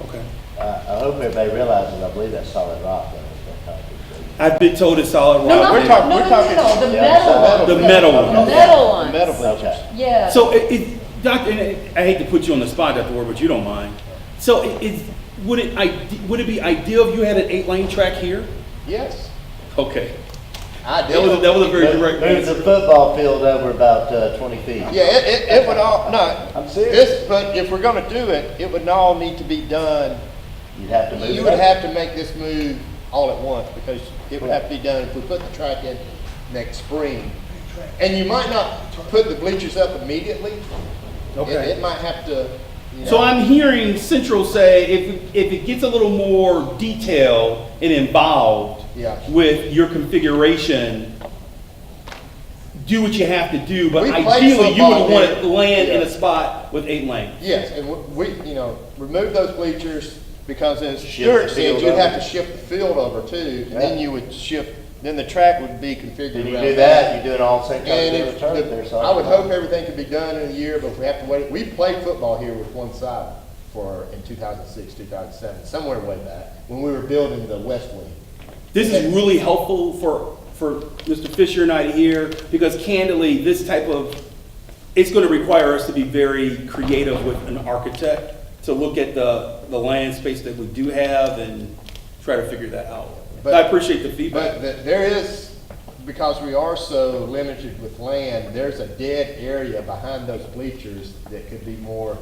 Okay. I hope everybody realizes, I believe that's solid rock, though. It's not concrete. I've been told it's solid No, rock. no, We're talking. no, We're no, talking. no, the Yeah, metal ones. The metal ones. The metal ones. Okay. Yeah. So, Doctor, and I hate to put you on the spot, Dr. Ward, but you don't mind. So, would it be ideal if you had an 8-lane track here? Yes. Okay. I That was a very direct Move the answer. football field over about 20 feet. Yeah, it would all, no. I'm serious. But if we're gonna do it, it would all need to be done. You'd have to move it. You would have to make this move all at once, because it would have to be done if we put the track in next spring. And you might not put the bleachers up immediately. Okay. It might have to, you know. So I'm hearing Central say if it gets a little more detailed and involved Yeah. with your configuration, do what you have to do, but We played ideally you football would want here. to land in Yeah. a spot with 8 lanes. Yes, and we, you know, remove those bleachers, because as Shift Stuart the said, field you'd have over. to shift the field over too, and then Yeah. you would shift, then the track would be configured Then you around do that, you do it all at the same time, And you do if, a turn there, so. I would hope everything could be done in a year, but if we have to wait, we played football here with one side in 2006, 2007, somewhere way back, when we were building the west wing. This is really helpful for Mr. Fisher and I to hear, because candidly, this type of, it's going to require us to be very creative with an architect to look at the land space that we do have and try to figure that out. But- I appreciate the feedback. But there is, because we are so limited with land, there's a dead area behind those bleachers that could be more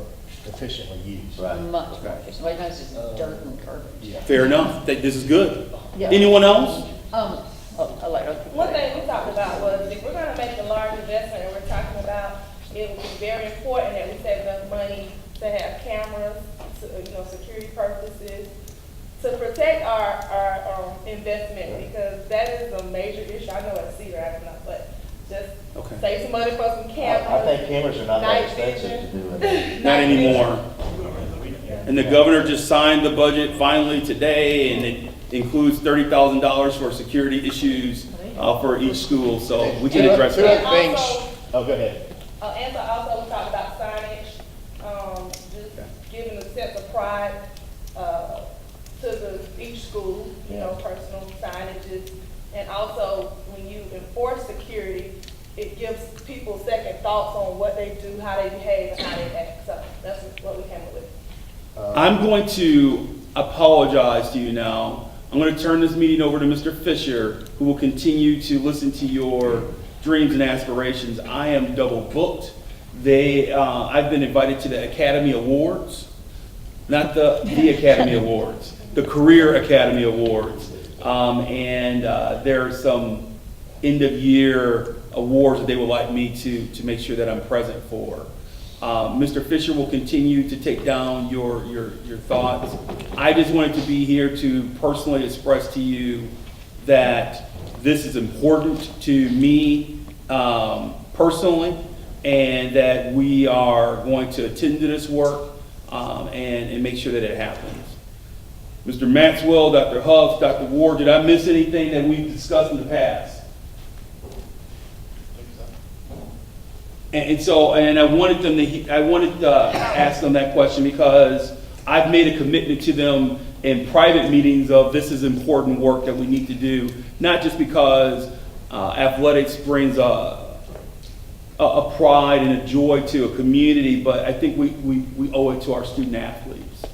efficiently used. Right. Much more efficient. Right now it's just dirt and garbage. Fair enough. This is good. Yeah. Anyone else? I like it. One thing we talked about was if we're gonna make a large investment, and we're talking about, it would be very important that we save enough money to have cameras, security purposes, to protect our investment, because that is a major issue. I know it's Cedar, I don't know, but just Okay. save some money for some cameras. I think cameras are not that night expensive vision. to do it. Not anymore. And the governor just signed the budget finally today, and it includes $30,000 for security issues for each school, so we can address Two that. other things, Also- oh, go ahead. And so also we talked about signage, just giving a sense of pride, to each school, personal signages. And also, when you enforce security, it gives people second thoughts on what they do, how they behave, and how they act. So that's what we came up with. I'm going to apologize to you now. I'm going to turn this meeting over to Mr. Fisher, who will continue to listen to your dreams and aspirations. I am double booked. I've been invited to the Academy Awards, not the Academy Awards, the Career Academy Awards. And there are some end of year awards that they would like me to make sure that I'm present for. Mr. Fisher will continue to take down your thoughts. I just wanted to be here to personally express to you that this is important to me personally, and that we are going to attend to this work and make sure that it happens. Mr. Maxwell, Dr. Hubbs, Dr. Ward, did I miss anything that we've discussed in the past? And I wanted to ask them that question because I've made a commitment to them in private meetings of this is important work that we need to do, not just because athletics brings a pride and a joy to a community, but I think we owe it to our student athletes.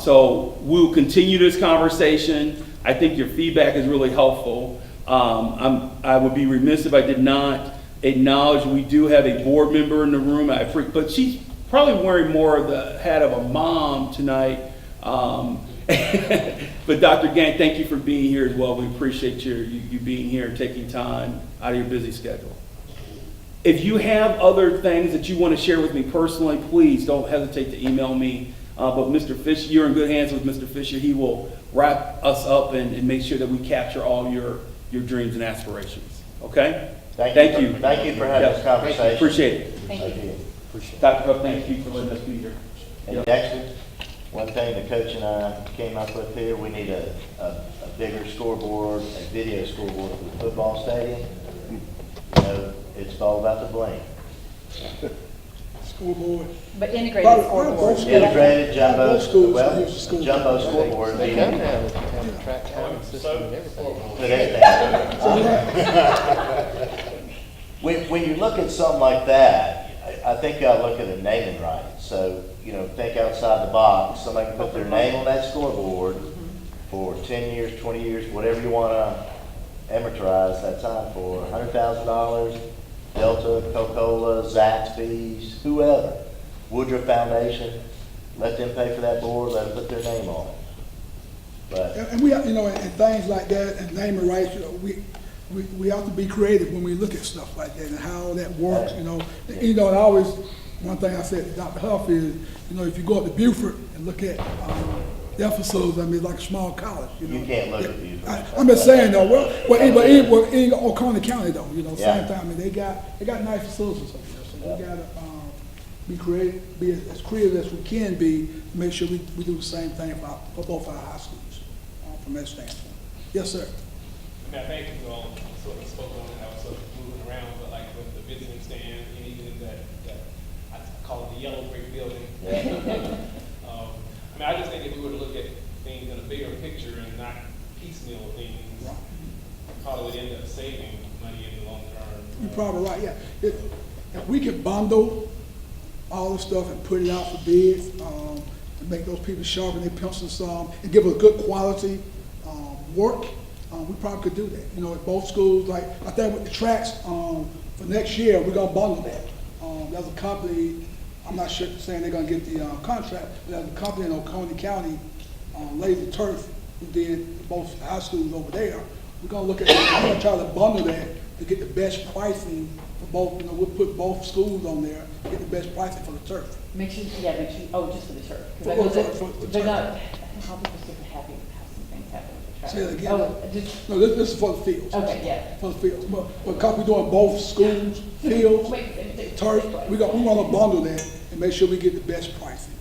So we'll continue this conversation. I think your feedback is really helpful. I would be remiss if I did not acknowledge we do have a board member in the room, but she's probably wearing more of the hat of a mom tonight. But Dr. Gang, thank you for being here as well. We appreciate you being here and taking time out of your busy schedule. If you have other things that you want to share with me personally, please don't hesitate to email me. But Mr. Fisher, you're in good hands with Mr. Fisher. He will wrap us up and make sure that we capture all your dreams and aspirations. Okay? Thank you. Thank you for having this conversation. Appreciate it. Thank you. Dr. Huff, thank you for letting us be here. And actually, one thing the coach and I came up with here, we need a bigger scoreboard, a video scoreboard for the football stadium. It's all about the bling. Scoreboard. But integrated Both scoreboard. schools. Integrated jumbo, Both schools well, use the school. jumbo scoreboard. They meaning- come down with the track timing system and everything. Put everything. When you look at something like that, I think you ought to look at a naming rights. So, think outside the box. Somebody can put their name on that scoreboard for 10 years, 20 years, whatever you want to, amortize that time for $100,000, Delta, Coca-Cola, Zaxby's, whoever, Woodruff Foundation, let them pay for that board, let them put their name on it. But And we have, you know, and things like that, and naming rights, you know, we have to be creative when we look at stuff like that and how that works, you know. You know, and I always, one thing I said to Dr. Huff is, you know, if you go up to Beaufort and look at their facilities, I mean, it's like a small college, you know. you can't look at Beaufort. I'm just saying though, well, in Oconee County though, you know, Yeah. same time, I mean, they got nice facilities over there, so we Yeah. gotta, be creative, be as creative as we can be, to make sure we do the same thing for both our high schools, from that standpoint. Yes, sir. I mean, I think you all sort of spoke on it, I was sort of moving around, but like with the visiting stand, and even in that I call it the yellow brick building. Yeah. I mean, I just think if we were to look at things in a bigger picture and not piecemeal things, probably would end up saving money in the long term. You're probably right, yeah. If we could bundle all the stuff and put it out for bids, and make those people sharpen their pencils some, and give us good quality, work, we probably could do that. You know, at both schools, like, I think with the tracks, for next year, we're gonna bundle that. There's a company, I'm not sure, saying they're gonna get the, contract, but there's a company in Oconee County, Lazy Turf, who did both high schools over there. We're gonna look at, we're gonna try to bundle that to get the best pricing for both, you know, we'll put both schools on there, get the best pricing for the turf. Make sure, oh, just for the turf. 'Cause I For- know for- that for the they're turf. not, I think all people are super happy with how some things happen with the track. Say that again. Oh, just, No, this is for the fields. okay, yeah. For the fields, but because we're doing both schools, fields, Wait, turf, we wanna bundle that and make sure we get the best pricing.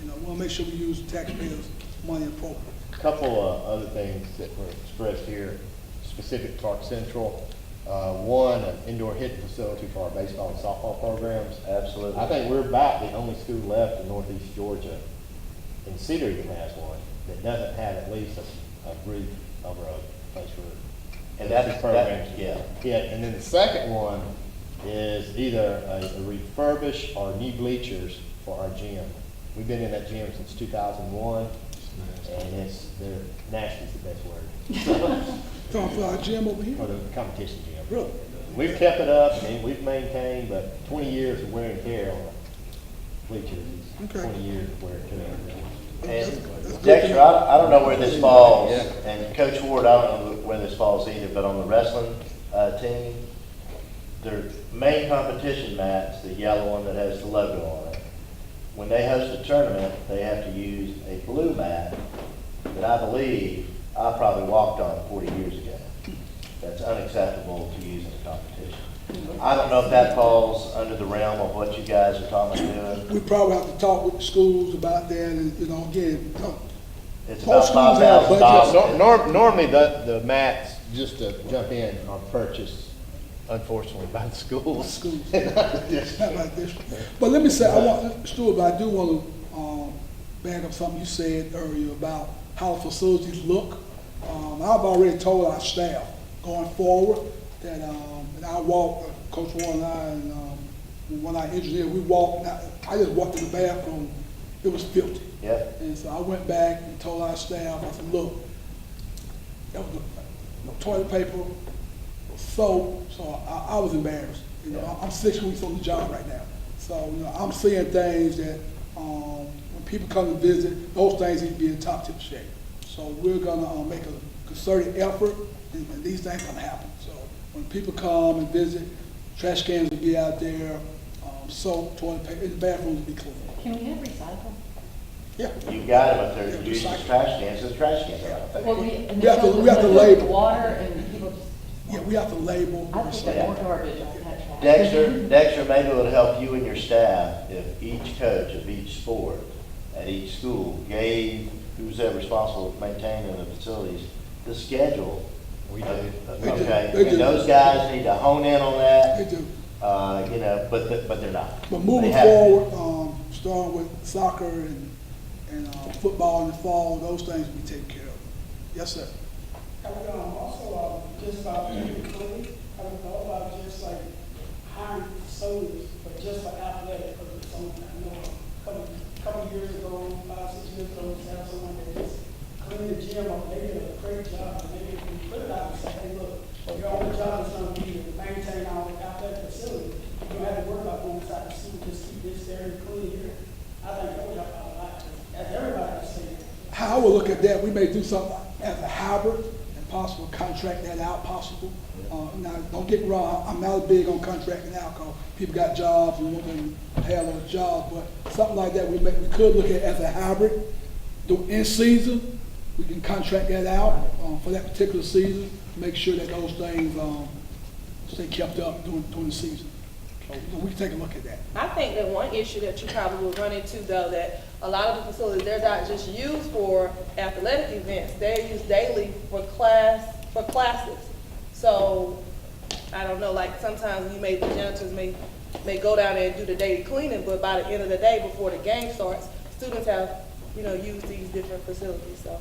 You know, we wanna make sure we use taxpayers' money appropriately. Couple of other things that were expressed here, specific to Clark Central. One, an indoor hitting facility for our baseball and softball programs. Absolutely. I think we're about the only school left in northeast Georgia, in Cedar even has one, that doesn't have at least a roof over a place for. And that's, these programs. yeah. Yeah, and then the second one is either a refurbish or new bleachers for our gym. We've been in that gym since 2001, and they're nasty is the best word, Talking for our gym over here. for the competition gym. Really? We've kept it up, and we've maintained, but 20 years of wear and tear on the bleachers is Okay. 20 years of wear and tear. And Dexter, I don't know where this falls, and Coach Ward, I don't know where this falls either, but on the wrestling team, their main competition mats, the yellow one that has the logo on it, when they host a tournament, they have to use a blue mat that I believe I probably walked on 40 years ago. That's unacceptable to use in a competition. I don't know if that falls under the realm of what you guys are talking about doing. We probably have to talk with the schools about that, and, you know, again, It's Most about schools have $5,000. Normally, the mats, just to jump in, are purchased, unfortunately, by the schools. schools, not like this. But let me say, Stuart, but I do want to back up something you said earlier about how the facilities look. I've already told our staff going forward that, and I walk, Coach Warren and I, and when I engineered, we walked, I just walked in the bathroom, it was filthy. Yep. And so I went back and told our staff, I said, look, that was no toilet paper, soap, so I was embarrassed. You know, I'm 6 weeks on the job right now. So, you know, I'm seeing things that, when people come to visit, those things need to be in top tip shape. So we're gonna, make a concerted effort, and these things gonna happen. So when people come and visit, trash cans will be out there, soap, toilet paper, and the bathrooms will be clean. Can we have recycle? Yeah. You got them if they're using trash cans, so the trash cans are out there. Well, We have to label. Water and people just, Yeah, we have to label. I think that more garbage on that trash. Dexter, maybe it'll help you and your staff if each coach of each sport at each school gave who's ever responsible for maintaining the facilities the schedule. We do. Okay, They do. and those guys need to hone in on They that, do. you know, but they're not. But They moving have to. forward, starting with soccer and football in the fall, those things will be taken care of. Yes, sir. I was also, just about clean, I was all about just like hiring facilities, but just for athletic purposes. I know a couple years ago, 5, 6 years ago, we had someone that just cleaned the gym up, they did a great job, and they put it out and said, hey, look, Your only job is gonna be to maintain our athletic facility. You don't have to worry about going inside the school, just keep this area clean here. I think that would help out a lot, as everybody has said. How I would look at that, we may do something as a hybrid and possible contract that out possible. Now, don't get me wrong, I'm not big on contracting out because people got jobs and want them to have those jobs, but something like that we could look at as a hybrid. In season, we can contract that out for that particular season, make sure that those things stay kept up during the season. So we can take a look at that. I think that one issue that you probably will run into though, that a lot of the facilities, they're not just used for athletic events, they're used daily for classes. So, I don't know, like sometimes the janitors may go down there and do the daily cleaning, but by the end of the day, before the game starts, students have, used these different facilities, so.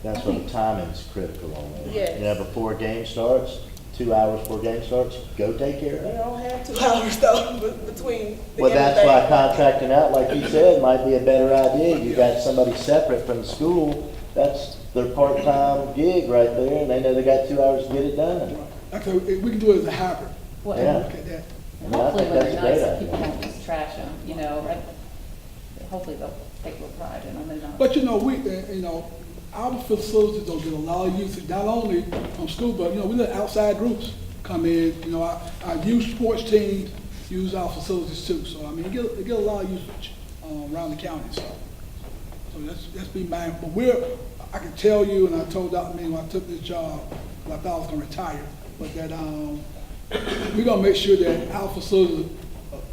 That's when timing is critical on that. Yes. You know, before a game starts, 2 hours before game starts, go take care of We it. don't have 2 hours though, between the Well, end of the that's why day. contracting out, like you said, might be a better idea. You got somebody separate from the school, that's their part-time gig right there, and they know they got 2 hours to get it done. Okay, we can do it as a hybrid. Well, Yeah. Look at that. I mean, I hopefully think when that's they're a great nice, idea. people won't just trash them, hopefully they'll take a little pride in them and not. But our facilities don't get a lot of usage, not only from school, but, we let outside groups come in, our youth sports teams use our facilities too. So, it get a lot of usage around the county, so let's be mindful. But I can tell you, and I told Dr. Mean when I took this job, I thought I was gonna retire, but that, we're gonna make sure that our facilities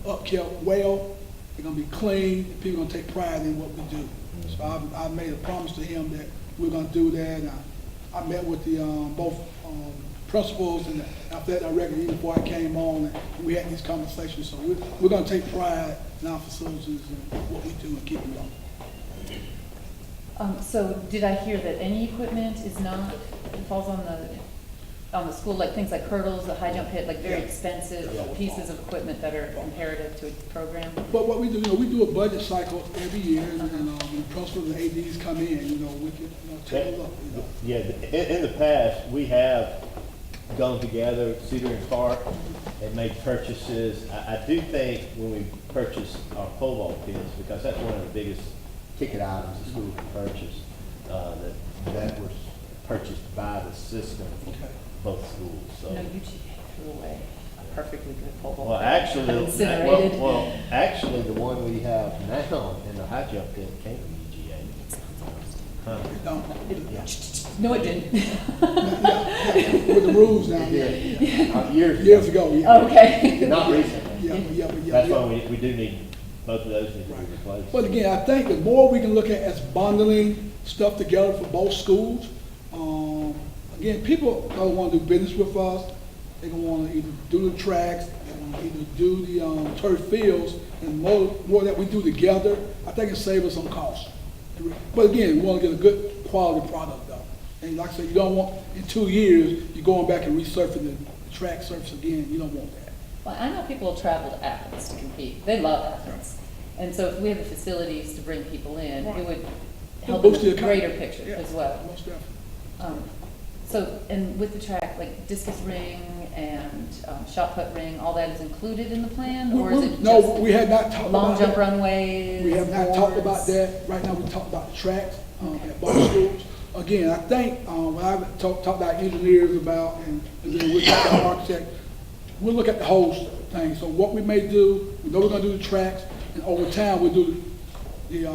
are upkept well, they're gonna be clean, and people are gonna take pride in what we do. So I made a promise to him that we're gonna do that, and I met with the, both, principals and the athletic director even before I came on, and we had these conversations, so we're gonna take pride in our facilities and what we do and keep it up. So did I hear that any equipment is not, falls on the school, like things like hurdles, the high jump pit, like very Yeah. expensive pieces of equipment that are imperative to a program? But what we do, we do a budget cycle every year, and when the principals and ADs come in, we can, take a look, Yeah, in the past, we have gone together, Cedar and Clark, and made purchases. I do think when we purchase our pole vault pins, because that's one of the biggest ticket items the school can purchase, that was purchased by the system, both schools, so. No, UGA threw away a perfectly good pole vault. Well, actually, Incinerated. actually, the one we have now in the high jump pit came from UGA. Huh? No, No, it didn't. with the rules down there, years ago, yeah. Okay. Not recently. Yeah. That's why we do need, both of those need to be replaced. But again, I think the more we can look at as bundling stuff together for both schools, again, people don't want to do business with us. They're going to want to either do the tracks, they're going to either do the turf fields, and more that we do together, I think it saves us some cost. But again, we want to get a good quality product though. And like I said, you don't want, in 2 years, you're going back and resurfacing the track surface again. You don't want that. Well, I know people will travel to Athens to compete. They love Athens. And so if we have the facilities to bring people in, it would help in Boost the the economy. greater picture Yeah, as well. Most definitely. So, and with the track, like discus ring and shot put ring, all that is included in the plan? Or is it No, just we had not talked about long jump that. runways? We have not talked about boards? that. Right now, we talked about the tracks at both schools. Again, I think when I talked to our engineers about, and then we talked to our architect, we'll look at the whole thing. So what we may do, we know we're gonna do the tracks, and over time, we'll do the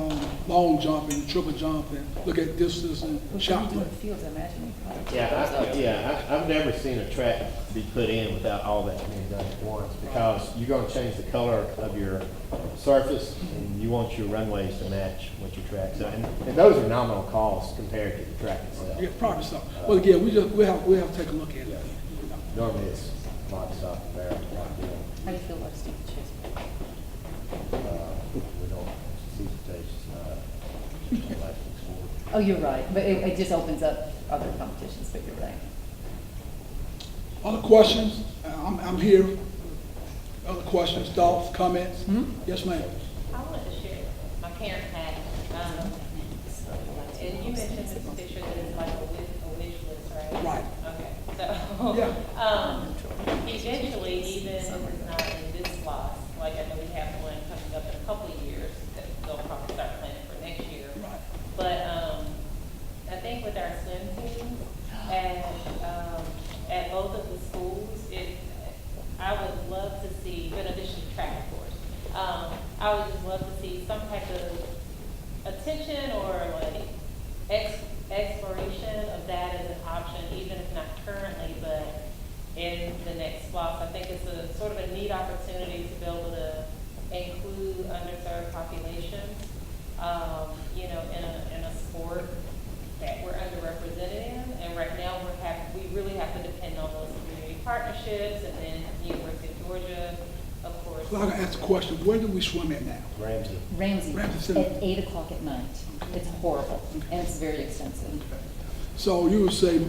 long jump and the triple jump, and look at distance and Well, shot when you do put. the fields, I imagine you probably take those up. I've never seen a track be put in without all that being done at once, because you're gonna change the color of your surface, and you want your runways to match what your tracks are. And those are nominal costs compared to the track itself. Yeah, probably so. But again, we'll have to take a look at it. Normally, it's lock, stock, and barrel, lock in. How do you feel about Steve Chase? We don't, season taste is not a licensed sport. Oh, you're right, but it just opens up other competitions, but you're right. Other questions? I'm here. Other questions, thoughts, comments? Yes, ma'am. I wanted to share my parent hat. And you mentioned this picture that is like a wish list, right? Right. Okay, so, Yeah. some type of attention or like exploration of that as an option, even if not currently, but in the next SPLOST. I think it's a sort of a neat opportunity to be able to include underserved populations, you know, in a sport that we're underrepresented in. And right now we really have to depend on those community partnerships, and then the University of Georgia, of course. So I gotta ask a question, where do we swim at now? Ramsey. Ramsey, Ramsey Center. at 8 o'clock at night. It's horrible, and it's very expensive. So you would say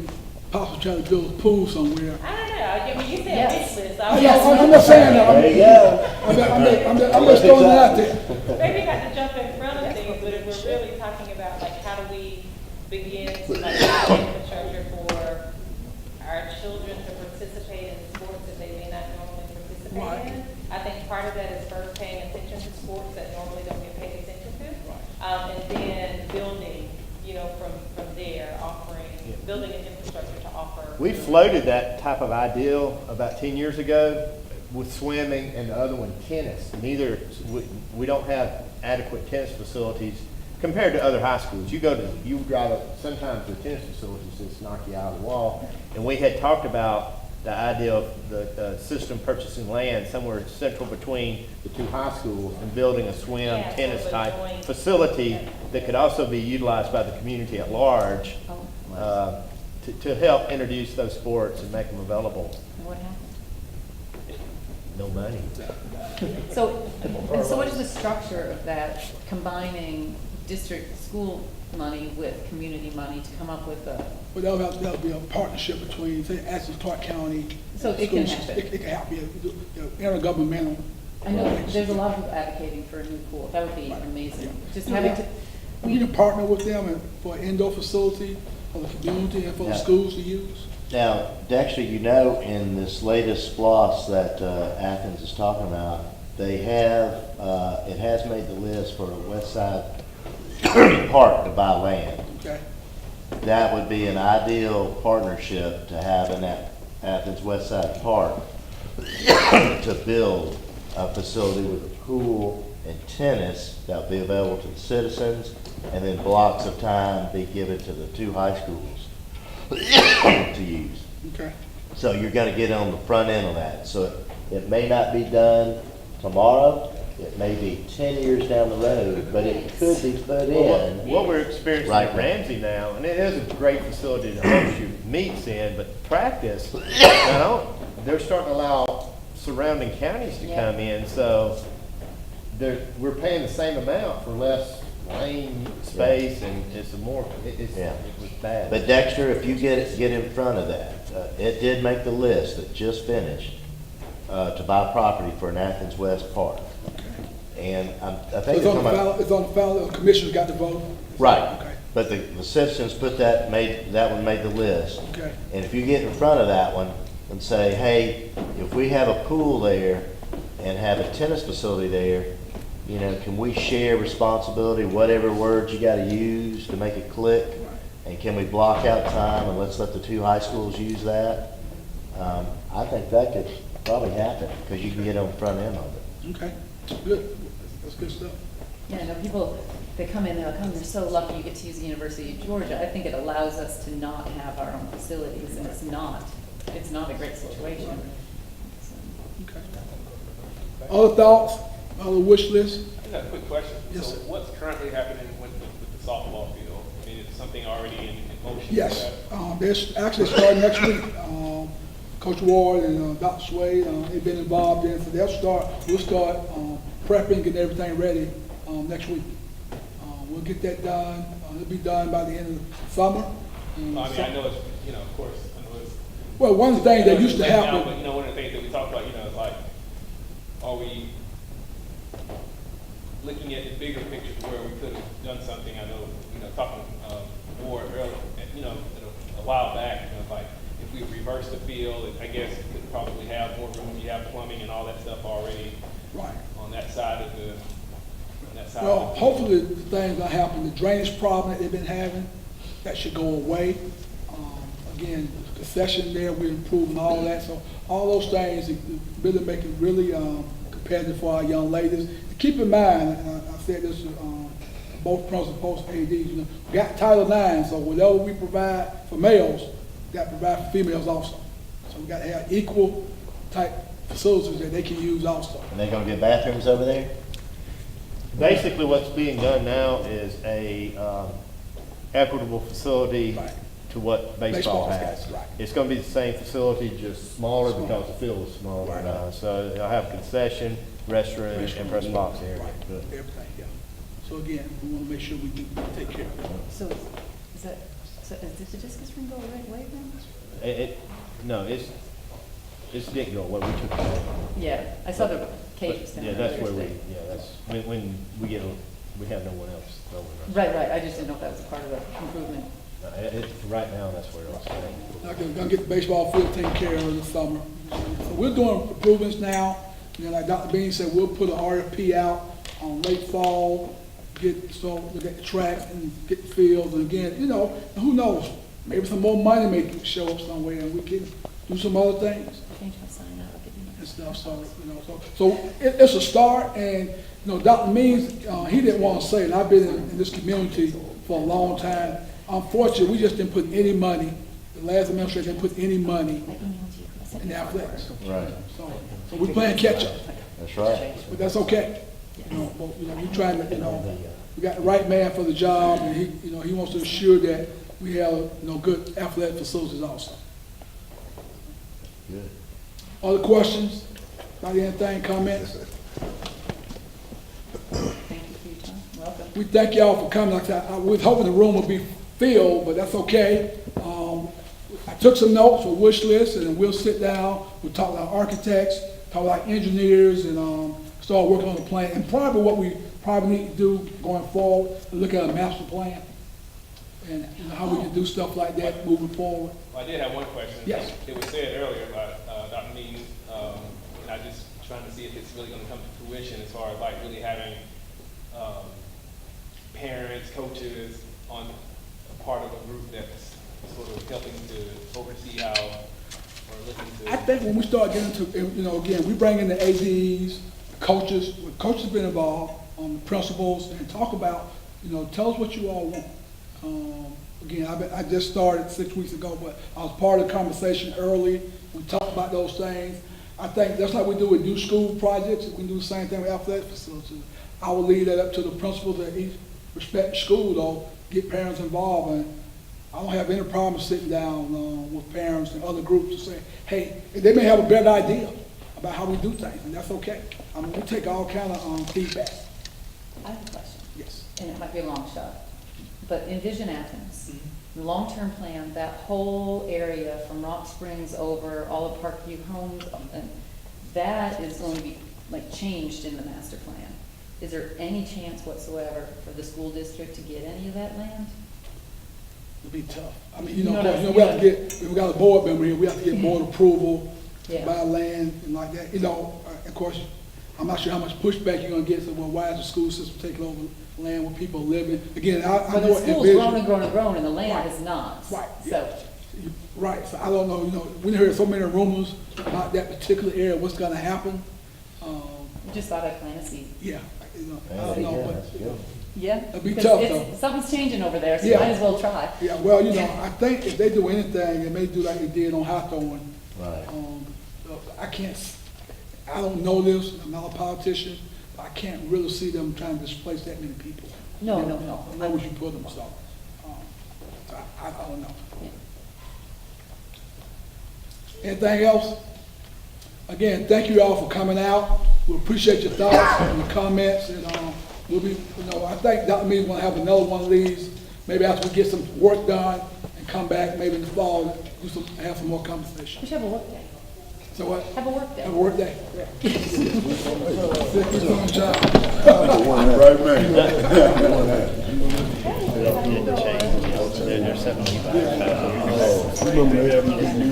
possibly try to build a pool somewhere? I don't know, I mean, you said Yes. wish list. I'm not saying that. There you go. I'm just throwing it out there. Maybe not to jump in front of things, but if we're really talking about like how do we begin to like build infrastructure for our children to participate in sports that they may not normally participate Right. in, I think part of that is first paying attention to sports that normally don't get paid attention to. And then building, you know, from there, building an infrastructure to offer. We floated that type of ideal about 10 years ago with swimming, and the other one, tennis. We don't have adequate tennis facilities compared to other high schools. You drive up, sometimes the tennis facilities just knock you out of the wall. And we had talked about the idea of the system purchasing land somewhere central between the two high schools and building a swim, Yeah, tennis sort of a type joint- facility that could also be utilized by the community at large to help introduce those sports and make them available. What happened? No money. So, and so what is the structure of that, combining district school money with community money to come up with a, But that'll be a partnership between, say, Athens, Clark County. So it can schools. happen. It can happen, intergovernmental. I know there's a lot of people advocating for a new pool. That would be amazing. Just having to, We can partner with them for an indoor facility for the community and for the Yeah. schools to use. Now, Dexter, you know, in this latest SPLOST that Athens is talking about, they have, it has made the list for a West Side Park to buy land. Okay, That would be an ideal partnership to have in that Athens West Side Park to build a facility with a pool and tennis that will be available to the citizens, and then blocks of time be given to the two high schools to use. okay. So you're gonna get on the front end of that. So it may not be done tomorrow, it may be 10 years down the road, but it could be put in. What we're experiencing Right at now. Ramsey now, and it is a great facility to host your meets in, but practice, they're starting to allow surrounding counties to Yeah. come in, so we're paying the same amount for less lane space, and it's Yeah. it was bad. But Dexter, if you get in front of that, it did make the list that just finished, to buy property for an Athens West Park. And I think It's on the ballot, the commissioners got the vote? right, Okay, but the citizens put that one made the list. okay. And if you get in front of that one and say, hey, if we have a pool there and have a tennis facility there, you know, can we share responsibility, whatever words you gotta use to make it click? And can we block out time and let's let the two high schools use that? I think that could probably happen, because you can get on the front end of it. Okay, good. That's good stuff. yeah, no, people, they come in, they're like, oh, they're so lucky you get to use the University of Georgia. I think it allows us to not have our own facilities, and it's not a great situation. So, Okay. Other thoughts, other wish list? I just have a quick question. Yes, So sir. what's currently happening with the softball field? I mean, is something already in motion? Yes, they're actually starting next week. Coach Ward and Dr. Sway, they've been involved in, so we'll start prepping, getting everything ready next week. We'll get that done. It'll be done by the end of the summer. Well, I mean, I know it's, you know, of course, I know it's. Well, one of the things that used to Late now, happen. But, you know, one of the things that we talked about, you know, is like, are we looking at the bigger picture to where we could have done something? I know, you know, talking more earlier, you know, a while back, you know, like, if we reverse the field, I guess it could probably have more room. You have plumbing and all that stuff already Right. on that side of the, Well, hopefully the things that happen, the drainage problem that they've been having, that should go away. Again, the session there, we're improving all that, so all those things, it really make it really competitive for our young ladies. And keep in mind, and I said this to both principals, post ADs, you know, we got Title IX, so whatever we provide for males, we got to provide for females also. So we got to have equal type facilities that they can use also. And they're gonna get bathrooms over there? Basically, what's being done now is a equitable facility Right. to what baseball Baseball has. has, right. It's gonna be the same facility, just smaller because the field is smaller. Right. So they'll have concession, restroom, and press box area. Right, Good. everything, yeah. So again, we want to make sure we do take care of it. So is that, so did the discus ring go away then? No, it's didn't go away, we took it away. Yeah, I saw the cages down Yeah, there. that's where we, today. yeah, that's, when we get, we have no one else. No one else. Right, I just didn't know if that was a part of the improvement. Right now, that's where it's staying. We're gonna get the baseball field taken care of in the summer. So we're doing improvements now. You know, like Dr. Bean said, we'll put an RFP out on late fall, get the track and get the fields. And again, you know, who knows? Maybe some more money may show up somewhere and we can do some other things Change my sign out. I'll give you my- and stuff. So, you know, so it's a start. And, you know, Dr. Means, he didn't want to say it. I've been in this community for a long time. Unfortunately, we just didn't put any money, the last administration didn't put any money I emailed you. I sent in you the athletics. Right. So we playing catch up, That's right. but that's okay. You know, but, you know, we trying to, you know, we got the right man for the job, and he, you know, he wants to assure that we have, you know, good athletic facilities also. Good. Other questions? Got anything, comments? Thank you for your time. Welcome. We thank y'all for coming. Like I said, we was hoping the room would be filled, but that's okay. I took some notes for wish list, and then we'll sit down, we'll talk to our architects, talk to our engineers, and start working on the plan. And probably what we probably need to do going forward, is look at a master plan, and you know, how we can do stuff like that moving forward. Well, I did have one question. Yes. It was said earlier about Dr. Means, and I just trying to see if it's really gonna come to fruition as far as like really having, parents, coaches on a part of a group that's sort of helping to oversee how, or looking to. I think when we start getting to, you know, again, we bring in the ADs, coaches, when coaches been involved, the principals, and talk about, you know, tell us what you all want. Again, I just started 6 weeks ago, but I was part of the conversation early. We talked about those things. I think that's like we do with new school projects. We can do the same thing with athletic facilities. I will leave that up to the principals at each respective school, though, get parents involved. And I don't have any problem sitting down with parents and other groups to say, hey, they may have a better idea about how we do things, and that's okay. I mean, we take all kind of feedback. I have a question, Yes. and it might be a long shot, but envision Athens, Mm-hmm. the long-term plan, that whole area from Rock Springs over all of Parkview Homes, and that is going to be like changed in the master plan. Is there any chance whatsoever for the school district to get any of that land? It'd be tough. I mean, you You know, know of course, what we I'm- have to get, we got a board member here, we have to get board approval to Yeah. buy land and like that. You know, of course, I'm not sure how much pushback you're gonna get, so, well, why is the school system taking over land where people are living? Again, I But know the it school's envision- grown and grown and grown, and the land Right. has not. Right, So, yeah. Right, so I don't know, you know, we heard so many rumors about that particular area, what's gonna happen. just thought I'd plant a seed. Yeah, you know, I Yeah, don't know, but, that's good. Yeah? It'd be because tough, it's- though. Something's changing over there, so Yeah. might as well try. yeah, well, you know, I think if they do anything, they may do like they did on Hawthorne. Right. I can't, I don't know this, I'm not a politician, but I can't really see them trying to displace that many people. No. Where would you put them, so, I don't know. Anything else? Again, thank you all for coming out. We appreciate your thoughts and your comments, and, we'll be, you know, I think Dr. Means want to have another one of these, maybe after we get some work done, and come back maybe in the fall, and have some more conversation. We should have a work day. So what? Have a work day. Have a work day. We're doing a job. Right, man. They're 75. Remember having